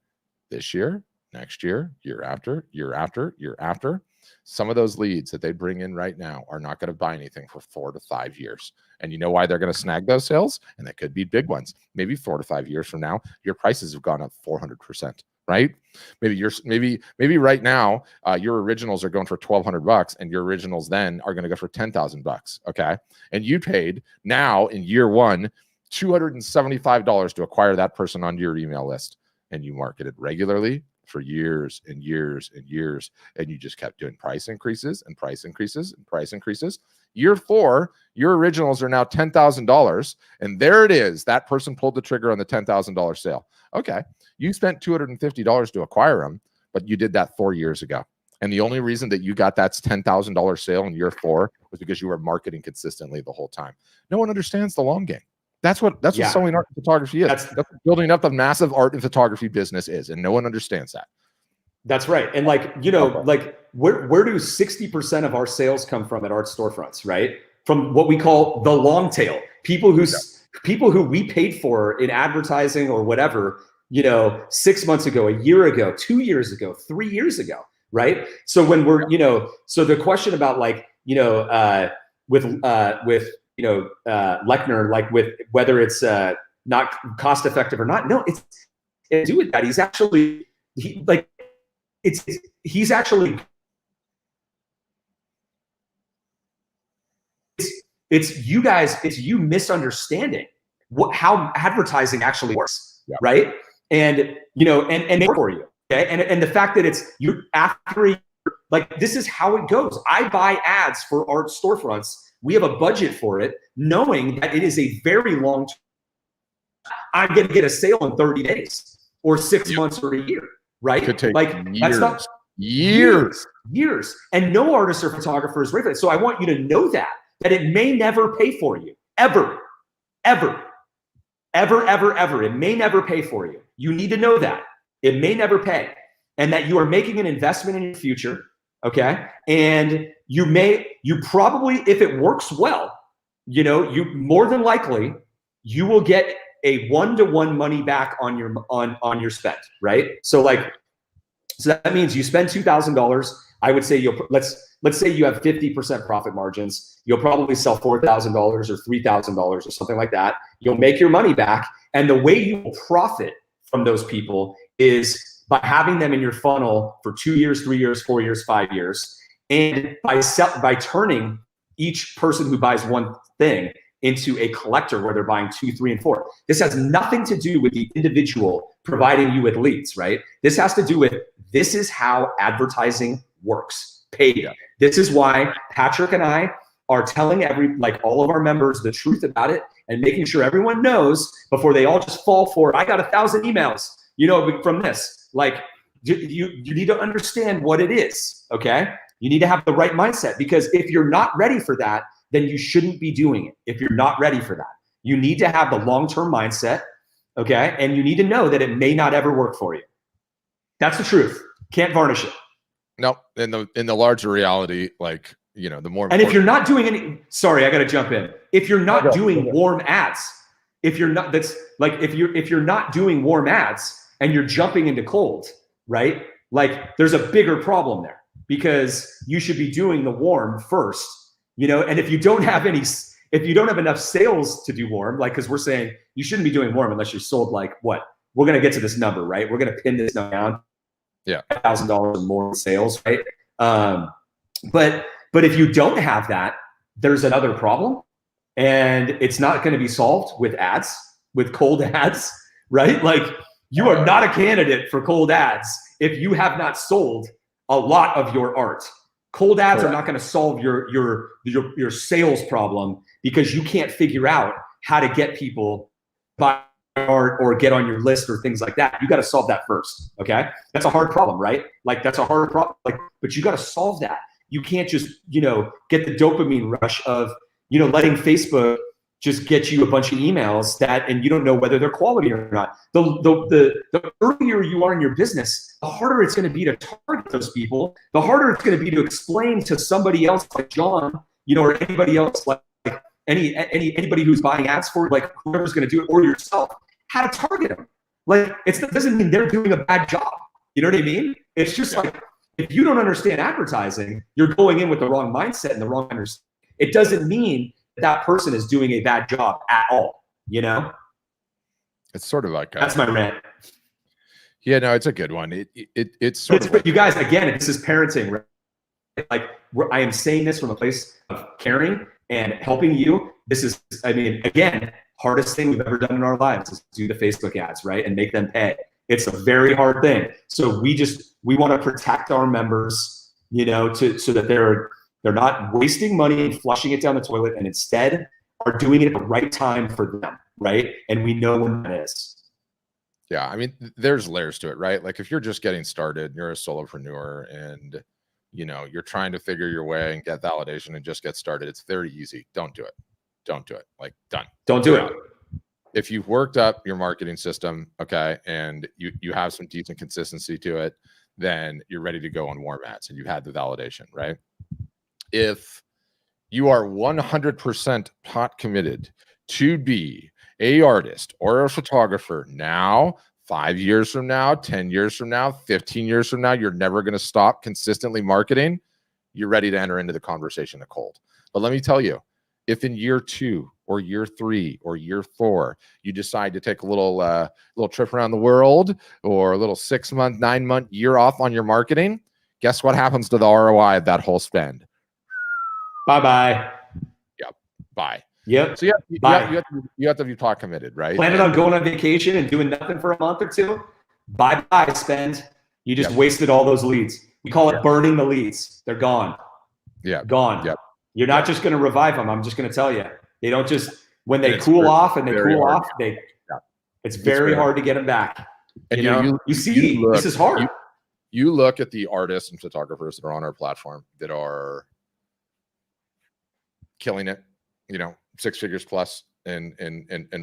this year, next year, year after, year after, year after. Some of those leads that they bring in right now are not going to buy anything for 4 to 5 years. And you know why they're going to snag those sales? And that could be big ones. Maybe 4 to 5 years from now, your prices have gone up 400%, right? Maybe right now, your originals are going for $1,200, and your originals then are going to go for $10,000. Okay. And you paid now in year 1, $275 to acquire that person onto your email list. And you marketed regularly for years and years and years, and you just kept doing price increases and price increases and price increases. Year 4, your originals are now $10,000, and there it is. That person pulled the trigger on the $10,000 sale. Okay, you spent $250 to acquire them, but you did that 4 years ago. And the only reason that you got that $10,000 sale in year 4 was because you were marketing consistently the whole time. No one understands the long game. That's what selling art and photography is. That's what building up a massive art and photography business is, and no one understands that. That's right. And like, you know, like where do 60% of our sales come from at art storefronts, right? From what we call the long tail, people who we paid for in advertising or whatever, you know, 6 months ago, a year ago, 2 years ago, 3 years ago, right? So when we're, you know, so the question about like, you know, with you know, Lechner, like with whether it's not cost effective or not. No, it's to do with that. He's actually it's you guys, it's you misunderstanding how advertising actually works, right? And you know, and for you, okay, and the fact that it's you after, like, this is how it goes. I buy ads for art storefronts. We have a budget for it, knowing that it is a very long term. I'm going to get a sale in 30 days or 6 months or a year, right? Could take like years. That's not years. And no artist or photographer is ready for it. So I want you to know that it may never pay for you, ever. It may never pay for you. You need to know that it may never pay, and that you are making an investment in your future. Okay. And you probably, if it works well, you know, you more than likely, you will get a 1-to-1 money back on your spend, right? So that means you spend $2,000. I would say let's let's say you have 50% profit margins. You'll probably sell $4,000 or $3,000 or something like that. You'll make your money back. And the way you will profit from those people is by having them in your funnel for 2 years, 3 years, 4 years, 5 years. And by turning each person who buys one thing into a collector where they're buying 2, 3, and 4. This has nothing to do with the individual providing you with leads, right? This has to do with, this is how advertising works, paid. This is why Patrick and I are telling all of our members the truth about it and making sure everyone knows before they all just fall for it. I got 1,000 emails, from this. You need to understand what it is, okay? You need to have the right mindset, because if you're not ready for that, then you shouldn't be doing it. If you're not ready for that, you need to have the long-term mindset, okay? And you need to know that it may not ever work for you. That's the truth. Can't varnish it. No, in the larger reality, the more. And if you're not doing sorry, I got to jump in. If you're not doing warm ads, if you're not doing warm ads and you're jumping into cold, right? There's a bigger problem there, because you should be doing the warm first. And if you don't have enough sales to do warm, because we're saying you shouldn't be doing warm unless you're sold what? We're going to get to this number, right? We're going to pin this down. Yeah. $1,000 or more in sales, right? But if you don't have that, there's another problem, and it's not going to be solved with ads, with cold ads, right? You are not a candidate for cold ads if you have not sold a lot of your art. Cold ads are not going to solve your sales problem, because you can't figure out how to get people buy art or get on your list or things like that. You got to solve that first, okay? That's a hard problem, right? That's a hard problem, but you got to solve that. You can't just, get the dopamine rush of, letting Facebook just get you a bunch of emails and you don't know whether they're quality or not. The earlier you are in your business, the harder it's going to be to target those people. The harder it's going to be to explain to somebody else like John, or anybody else anybody who's buying ads for, whoever's going to do it, or yourself, how to target them. It doesn't mean they're doing a bad job. You know what I mean? It's just if you don't understand advertising, you're going in with the wrong mindset and the wrong understanding. It doesn't mean that person is doing a bad job at all. It's sort of that's my rant. Yeah, no, it's a good one. It's sort of you guys, again, this is parenting, right? I am saying this from a place of caring and helping you. This is, again, hardest thing we've ever done in our lives is do the Facebook ads, right? And make them pay. It's a very hard thing. So we want to protect our members, so that they're not wasting money and flushing it down the toilet, and instead are doing it at the right time for them, right? And we know when that is. Yeah, there's layers to it, right? if you're just getting started, you're a solopreneur, and you're trying to figure your way and get validation and just get started. It's very easy. Don't do it. Don't do it. Done. Don't do it. If you've worked up your marketing system, okay, and you have some decent consistency to it, then you're ready to go on warm ads and you had the validation, right? If you are 100% pot committed to be a artist or a photographer now, 5 years from now, 10 years from now, 15 years from now, you're never going to stop consistently marketing, you're ready to enter into the conversation of cold. But let me tell you, if in year 2 or year 3 or year 4, you decide to take a little trip around the world, or a little 6-month, 9-month, year off on your marketing, guess what happens to the ROI of that whole spend? Bye-bye. Yep. Bye. Yep. So you have to be pot committed, right? Planning on going on vacation and doing nothing for a month or two? Bye-bye, spend. You just wasted all those leads. We call it burning the leads. They're gone. Yeah. Gone. Yep. You're not just going to revive them. I'm just going to tell you. They don't just, when they cool off, it's very hard to get them back. And you see, this is hard. You look at the artists and photographers that are on our platform that are killing it, 6 figures plus in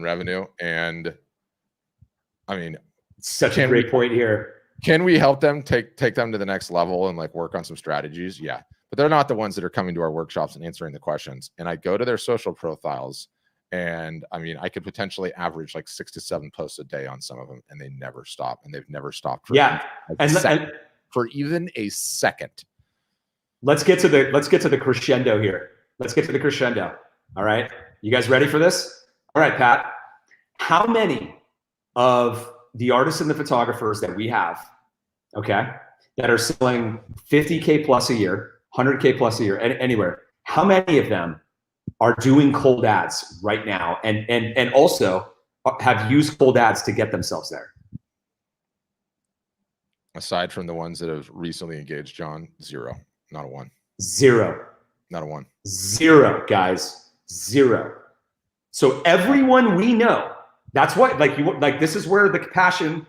revenue. And such a great point here. Can we help them take them to the next level and work on some strategies? Yeah. But they're not the ones that are coming to our workshops and answering the questions. And I go to their social profiles, and I could potentially average 6 to 7 posts a day on some of them, and they never stop, and they've never stopped for for even a second. let's get to the crescendo here. Let's get to the crescendo. All right. You guys ready for this? All right, Pat. How many of the artists and the photographers that we have, okay, that are selling 50K plus a year, 100K plus a year, anywhere, how many of them are doing cold ads right now and also have used cold ads to get themselves there? Aside from the ones that have recently engaged, John, zero. Not a one. Zero. Not a one. Zero, guys. Zero. So everyone we know, that's what, like this is where the passion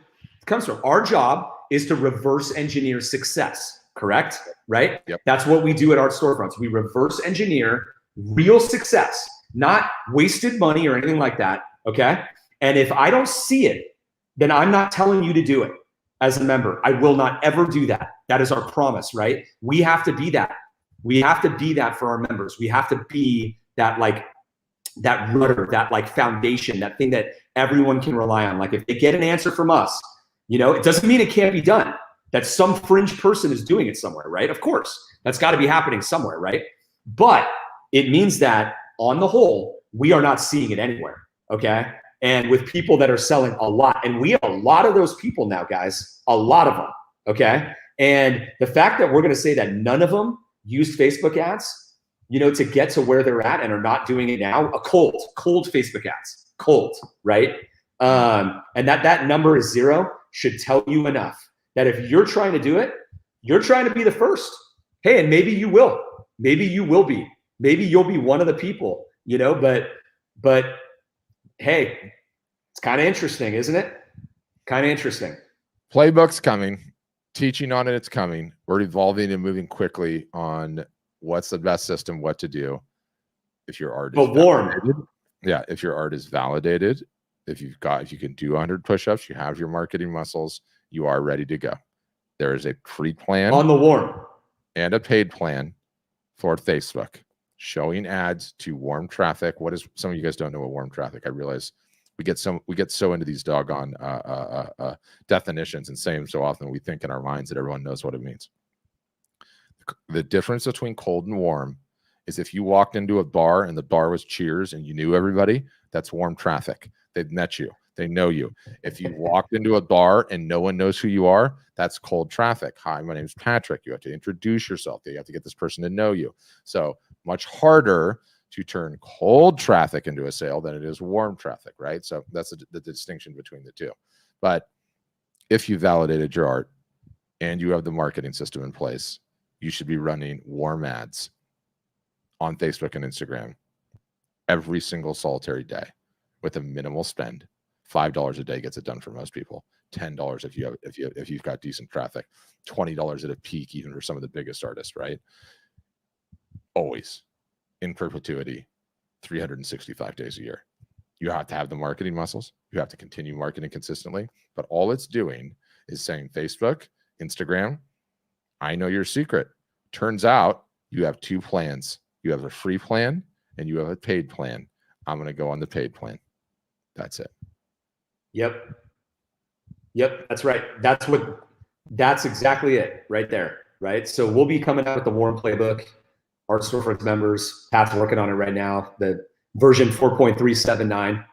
comes from. Our job is to reverse engineer success, correct? Right? Yep. That's what we do at Art Storefronts. We reverse engineer real success, not wasted money or anything like that, okay? And if I don't see it, then I'm not telling you to do it as a member. I will not ever do that. That is our promise, right? We have to be that. We have to be that for our members. We have to be that, like, that rudder, that like foundation, that thing that everyone can rely on. Like if they get an answer from us, you know, it doesn't mean it can't be done, that some fringe person is doing it somewhere, right? Of course, that's got to be happening somewhere, right? But it means that on the whole, we are not seeing it anywhere, okay? And with people that are selling a lot, and we have a lot of those people now, guys, a lot of them, okay? And the fact that we're going to say that none of them used Facebook ads, you know, to get to where they're at and are not doing it now, a cold Facebook ads, cold, right? And that number is zero should tell you enough that if you're trying to do it, you're trying to be the first. Hey, and maybe you will. Maybe you will be. Maybe you'll be one of the people, you know, but hey, it's kind of interesting, isn't it? Kind of interesting. Playbook's coming. Teaching on it, it's coming. We're evolving and moving quickly on what's the best system, what to do. If your art is validated, yeah, if your art is validated, if you can do 100 push-ups, you have your marketing muscles, you are ready to go. There is a free plan on the warm and a paid plan for Facebook, showing ads to warm traffic. What is, some of you guys don't know what warm traffic. I realize we get so into these doggone definitions and say them so often we think in our minds that everyone knows what it means. The difference between cold and warm is if you walked into a bar and the bar was Cheers and you knew everybody, that's warm traffic. They've met you. They know you. If you walked into a bar and no one knows who you are, that's cold traffic. Hi, my name's Patrick. You have to introduce yourself. You have to get this person to know you. So much harder to turn cold traffic into a sale than it is warm traffic, right? So that's the distinction between the two. But if you validated your art and you have the marketing system in place, you should be running warm ads on Facebook and Instagram every single solitary day with a minimal spend. $5 a day gets it done for most people. $10 if you've got decent traffic. $20 at a peak, even for some of the biggest artists, right? Always in perpetuity, 365 days a year. You have to have the marketing muscles. You have to continue marketing consistently. But all it's doing is saying, Facebook, Instagram, I know your secret. Turns out you have two plans. You have a free plan and you have a paid plan. I'm going to go on the paid plan. That's it. Yep. That's right. That's exactly it right there. Right. So we'll be coming out with the warm playbook. Art Storefronts members, Pat's working on it right now. The version 4.379.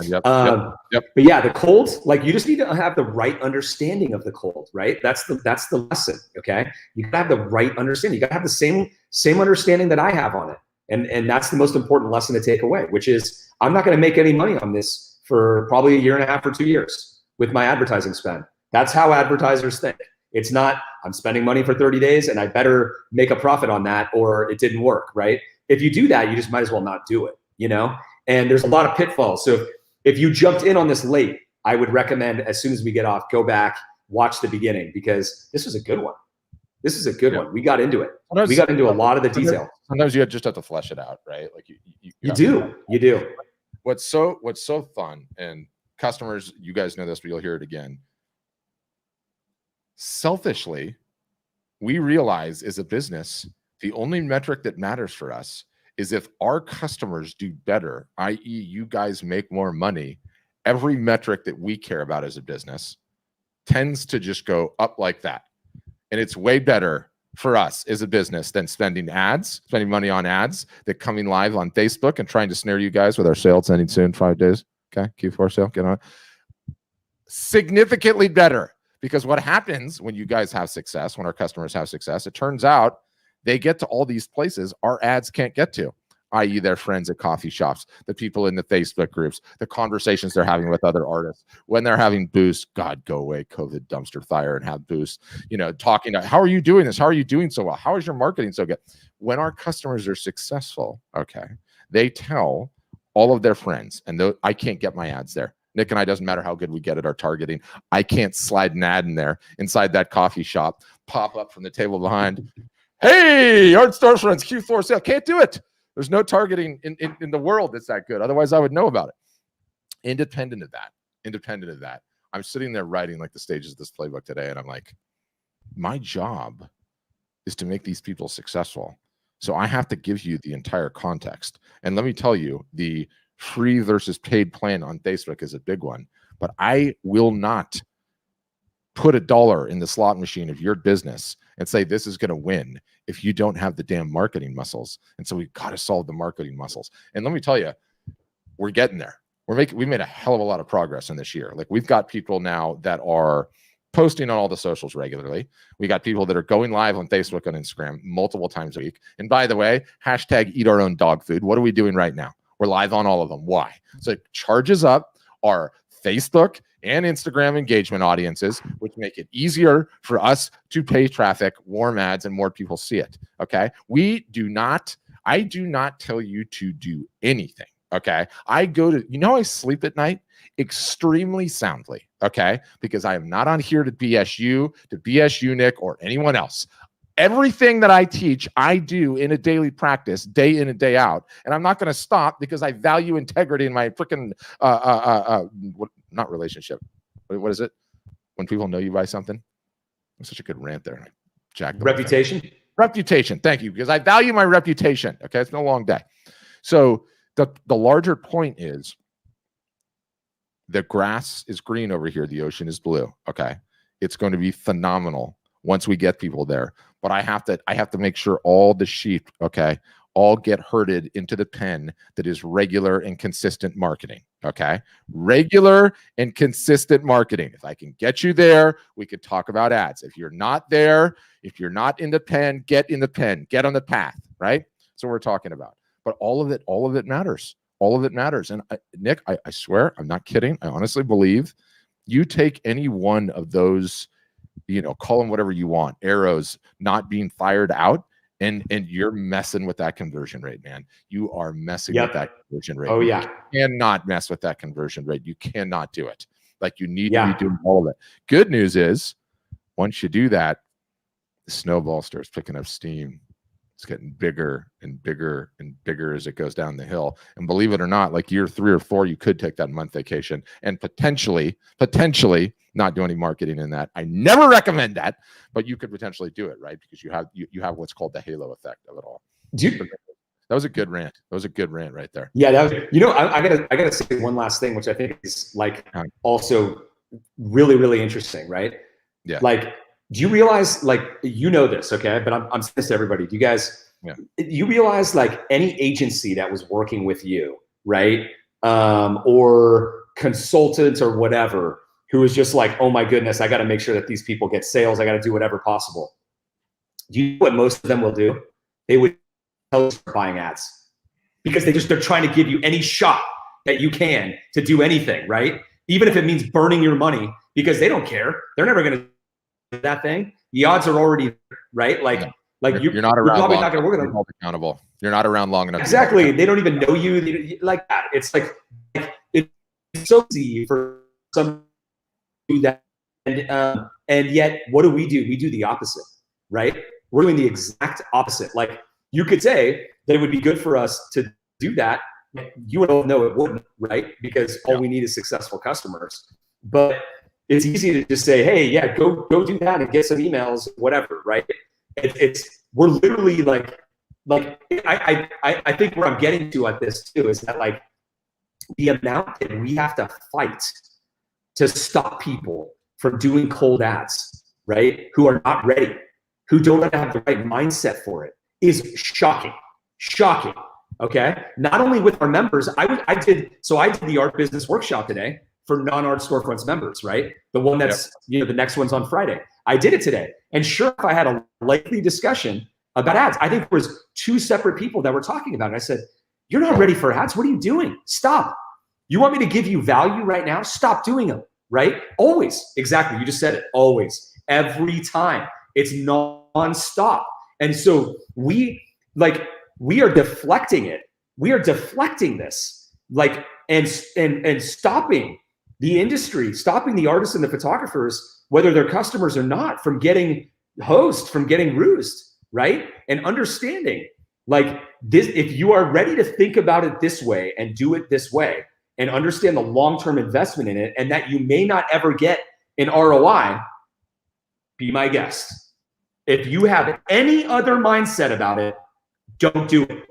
Yep. But yeah, the cold, like you just need to have the right understanding of the cold, right? That's the lesson. Okay. You gotta have the right understanding. You gotta have the same understanding that I have on it. And that's the most important lesson to take away, which is I'm not going to make any money on this for probably a year and a half or 2 years with my advertising spend. That's how advertisers think. It's not, I'm spending money for 30 days and I better make a profit on that or it didn't work, right? If you do that, you just might as well not do it, you know? And there's a lot of pitfalls. So if you jumped in on this late, I would recommend as soon as we get off, go back, watch the beginning, because this was a good one. This is a good one. We got into it. We got into a lot of the detail. Sometimes you just have to flesh it out, right? Like you do. What's so fun, and customers, you guys know this, but you'll hear it again. Selfishly, we realize as a business, the only metric that matters for us is if our customers do better, i.e. you guys make more money. Every metric that we care about as a business tends to just go up like that. And it's way better for us as a business than spending money on ads that coming live on Facebook and trying to snare you guys with our sales ending soon, 5 days. Okay, Q4 sale, get on it. Significantly better, because what happens when you guys have success, when our customers have success, it turns out they get to all these places our ads can't get to, i.e. their friends at coffee shops, the people in the Facebook groups, the conversations they're having with other artists, when they're having boosts. God, go away, COVID dumpster fire, and have boosts, talking to, how are you doing this? How are you doing so well? How is your marketing so good? When our customers are successful, okay, they tell all of their friends, and I can't get my ads there. Nick and I, doesn't matter how good we get at our targeting, I can't slide an ad in there inside that coffee shop, pop up from the table behind, hey, Art Storefronts Q4 sale. Can't do it. There's no targeting in the world that's that good. Otherwise, I would know about it. Independent of that, I'm sitting there writing like the stages of this playbook today, and I'm like, my job is to make these people successful. So I have to give you the entire context. And let me tell you, the free versus paid plan on Facebook is a big one, but I will not put $1 in the slot machine of your business and say this is going to win if you don't have the damn marketing muscles. And so we've got to solve the marketing muscles. And let me tell you, we're getting there. We made a hell of a lot of progress in this year. Like, we've got people now that are posting on all the socials regularly. We got people that are going live on Facebook and Instagram multiple times a week. And by the way, hashtag eat our own dog food. What are we doing right now? We're live on all of them. Why? So it charges up our Facebook and Instagram engagement audiences, which make it easier for us to pay traffic, warm ads, and more people see it. Okay. I do not tell you to do anything. Okay. I sleep at night extremely soundly. Okay. Because I am not on here to BS you, Nick, or anyone else. Everything that I teach, I do in a daily practice, day in and day out. And I'm not going to stop because I value integrity in my freaking, not relationship. What is it? When people know you by something? That's such a good rant there. Reputation? Reputation. Thank you. Because I value my reputation. Okay. It's been a long day. So the larger point is, the grass is green over here. The ocean is blue. Okay. It's going to be phenomenal once we get people there. But I have to make sure all the sheep, okay, all get herded into the pen that is regular and consistent marketing. Okay. Regular and consistent marketing. If I can get you there, we could talk about ads. If you're not there, if you're not in the pen, get in the pen, get on the path, right? So we're talking about, but all of it matters. All of it matters. And Nick, I swear, I'm not kidding. I honestly believe you take any one of those, call them whatever you want, arrows not being fired out, and you're messing with that conversion rate, man. You are messing with that conversion rate. Oh, yeah. You cannot mess with that conversion rate. You cannot do it. Like, you need to be doing all of it. Good news is, once you do that, the snowball starts picking up steam. It's getting bigger and bigger and bigger as it goes down the hill. And believe it or not, like year 3 or 4, you could take that month vacation and potentially not do any marketing in that. I never recommend that, but you could potentially do it, right? Because you have what's called the halo effect of it all. That was a good rant. That was a good rant right there. Yeah, that was, I gotta say one last thing, which I think is like also really, really interesting, right? Yeah. Like, do you realize, like, this, okay? But I'm saying this to everybody. Do you guys, you realize, like, any agency that was working with you, right? Or consultants or whatever, who was just like, oh my goodness, I got to make sure that these people get sales. I got to do whatever possible. Do you know what most of them will do? They would tell us to buying ads, because they're trying to give you any shot that you can to do anything, right? Even if it means burning your money, because they don't care. They're never going to do that thing. The odds are already right. Like you're not around. You're probably long not going to work with them. Accountable. You're not around long enough. Exactly. They don't even know you. Like that. It's like it's so easy for some to do that, and yet what do? We do the opposite, right? We're doing the exact opposite. Like, you could say that it would be good for us to do that. You would know it wouldn't, right? Because all we need is successful customers. But it's easy to just say, hey, yeah, go do that and get some emails, whatever, right? We're literally like I think where I'm getting to at this too is that, like, the amount that we have to fight to stop people from doing cold ads, right? Who are not ready, who don't have the right mindset for it is shocking. Shocking. Okay. Not only with our members, I did the art business workshop today for non-art storefronts members, right? The one that's, the next one's on Friday. I did it today. And sure, if I had a lengthy discussion about ads, I think there was 2 separate people that were talking about it. And I said, you're not ready for ads. What are you doing? Stop. You want me to give you value right now? Stop doing them, right? Always. Exactly. You just said it. Always. Every time. It's non-stop. And so we are deflecting it. We are deflecting this, and stopping the industry, stopping the artists and the photographers, whether they're customers or not, from getting hosed, from getting rused, right? And understanding this, if you are ready to think about it this way and do it this way and understand the long-term investment in it and that you may not ever get an ROI, be my guest. If you have any other mindset about it, don't do it.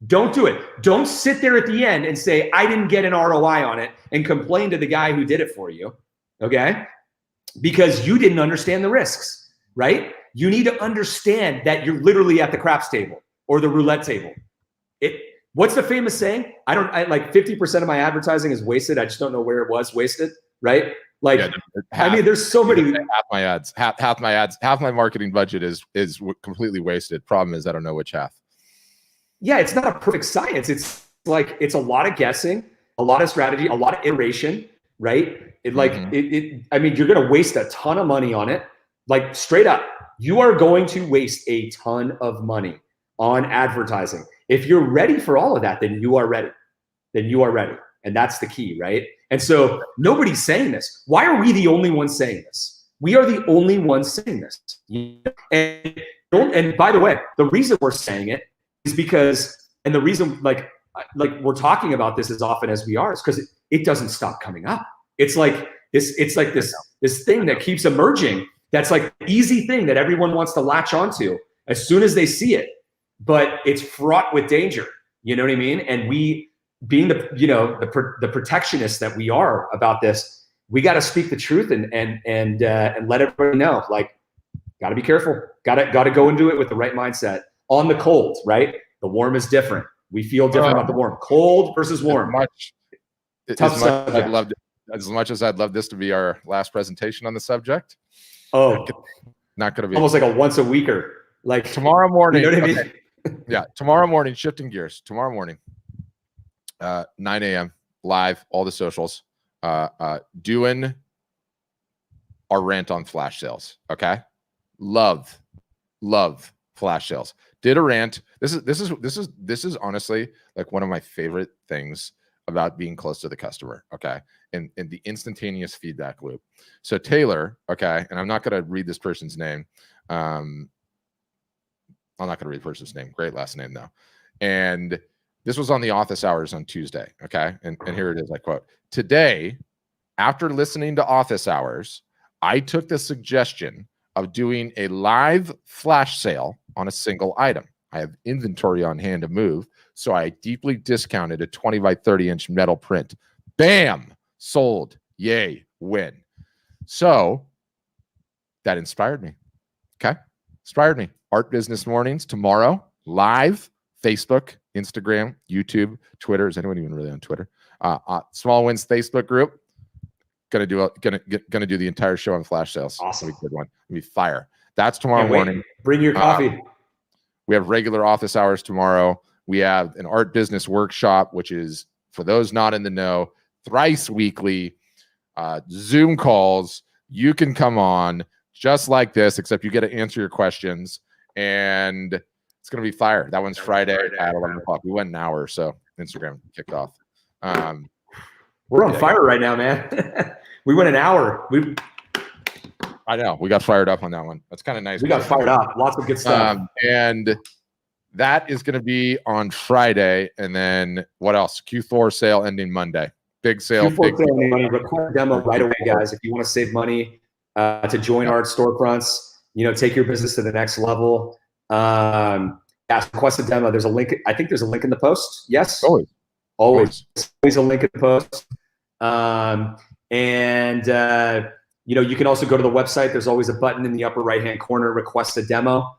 Don't do it. Don't sit there at the end and say, I didn't get an ROI on it and complain to the guy who did it for you, okay? Because you didn't understand the risks, right? You need to understand that you're literally at the craps table or the roulette table. What's the famous saying? I like 50% of my advertising is wasted. I just don't know where it was wasted, right? There's so many. Half my marketing budget is completely wasted. Problem is I don't know which half. Yeah, it's not a perfect science. It's a lot of guessing, a lot of strategy, a lot of iteration, right? You're going to waste a ton of money on it. Like straight up, you are going to waste a ton of money on advertising. If you're ready for all of that, then you are ready. And that's the key, right? And so nobody's saying this. Why are we the only ones saying this? We are the only ones saying this. And by the way, the reason we're saying it is because, and the reason we're talking about this as often as we are is because it doesn't stop coming up. It's like this thing that keeps emerging. That's like the easy thing that everyone wants to latch onto as soon as they see it, but it's fraught with danger. You know what I mean? And we, being the protectionists that we are about this, we got to speak the truth and let everybody know, got to be careful. Got to go into it with the right mindset. On the cold, right? The warm is different. We feel different about the warm. Cold versus warm. As much as I'd love this to be our last presentation on the subject. Oh, not going to be almost like a once a weeker. Like tomorrow morning. You know what I mean? Yeah, tomorrow morning. Shifting gears. Tomorrow morning, 9 a.m. live, all the socials. Doing our rant on flash sales. Okay, love flash sales. Did a rant. This is honestly like one of my favorite things about being close to the customer. Okay. And the instantaneous feedback loop. So Taylor, okay, and I'm not going to read this person's name. I'm not going to read the person's name. Great last name though. And this was on the office hours on Tuesday. Okay. And here it is. I quote, today, after listening to office hours, I took the suggestion of doing a live flash sale on a single item. I have inventory on hand to move, so I deeply discounted a 20 by 30 inch metal print. Bam! Sold. Yay. Win. So that inspired me. Okay? Inspired me. Art Business Mornings tomorrow, live, Facebook, Instagram, YouTube, Twitter. Is anyone even really on Twitter? Small Wins Facebook group. Gonna do the entire show on flash sales. Awesome. It'll be a good one. It'll be fire. That's tomorrow morning. Bring your coffee. We have regular office hours tomorrow. We have an art business workshop, which is, for those not in the know, thrice weekly Zoom calls. You can come on just like this, except you get to answer your questions, and it's going to be fire. That one's Friday at 11 o'clock. We went an hour or so. Instagram kicked off. We're on fire right now, man. We went an hour. I know. We got fired up on that one. That's kind of nice. We got fired up. Lots of good stuff. And that is going to be on Friday. And then what else? Q4 sale ending Monday. Big sale. Q4 sale ending Monday. Record a demo right away, guys. If you want to save money to join art storefronts, take your business to the next level. Request a demo. There's a link. I think there's a link in the post. Yes. Always a link in the post. you can also go to the website. There's always a button in the upper right-hand corner, request a demo.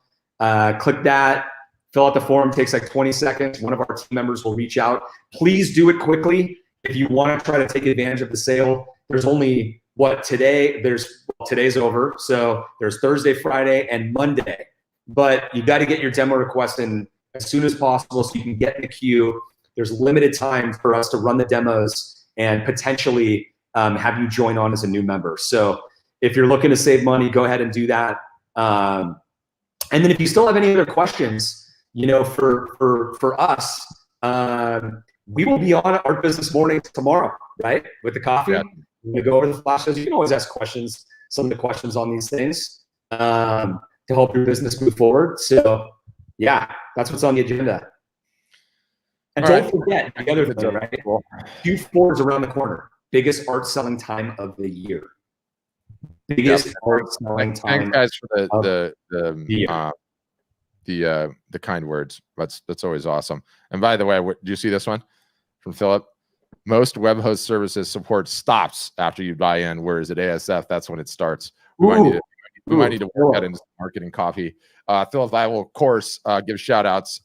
Click that, fill out the form, takes like 20 seconds. One of our team members will reach out. Please do it quickly. If you want to try to take advantage of the sale, there's only today's over. So there's Thursday, Friday, and Monday. But you got to get your demo request in as soon as possible so you can get in the queue. There's limited time for us to run the demos and potentially have you join on as a new member. So if you're looking to save money, go ahead and do that. And then if you still have any other questions, for us, we will be on Art Business Mornings tomorrow, right? With the coffee. Yeah. We're gonna go over the flash sales. You can always ask questions, some of the questions on these things to help your business move forward. So yeah, that's what's on the agenda. And don't forget the other thing, right? Q4 is around the corner. Biggest art selling time of the year. Biggest art selling time. Thanks, guys, for the kind words. That's always awesome. And by the way, do you see this one from Philip? Most web host services support stops after you buy in, whereas at ASF, that's when it starts. We might need to work that into marketing coffee. Philip, I will, of course, give shout outs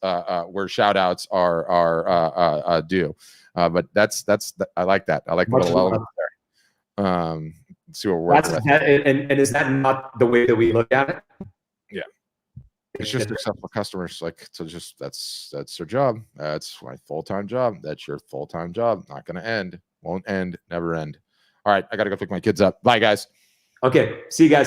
where shout outs are due. But I like that. I like the little element there. Let's see what we're working with. And is that not the way that we look at it? Yeah. It's just acceptable customers. That's their job. That's my full-time job. That's your full-time job. Not going to end. Won't end. Never end. All right. I got to go pick my kids up. Bye, guys. Okay. See you guys.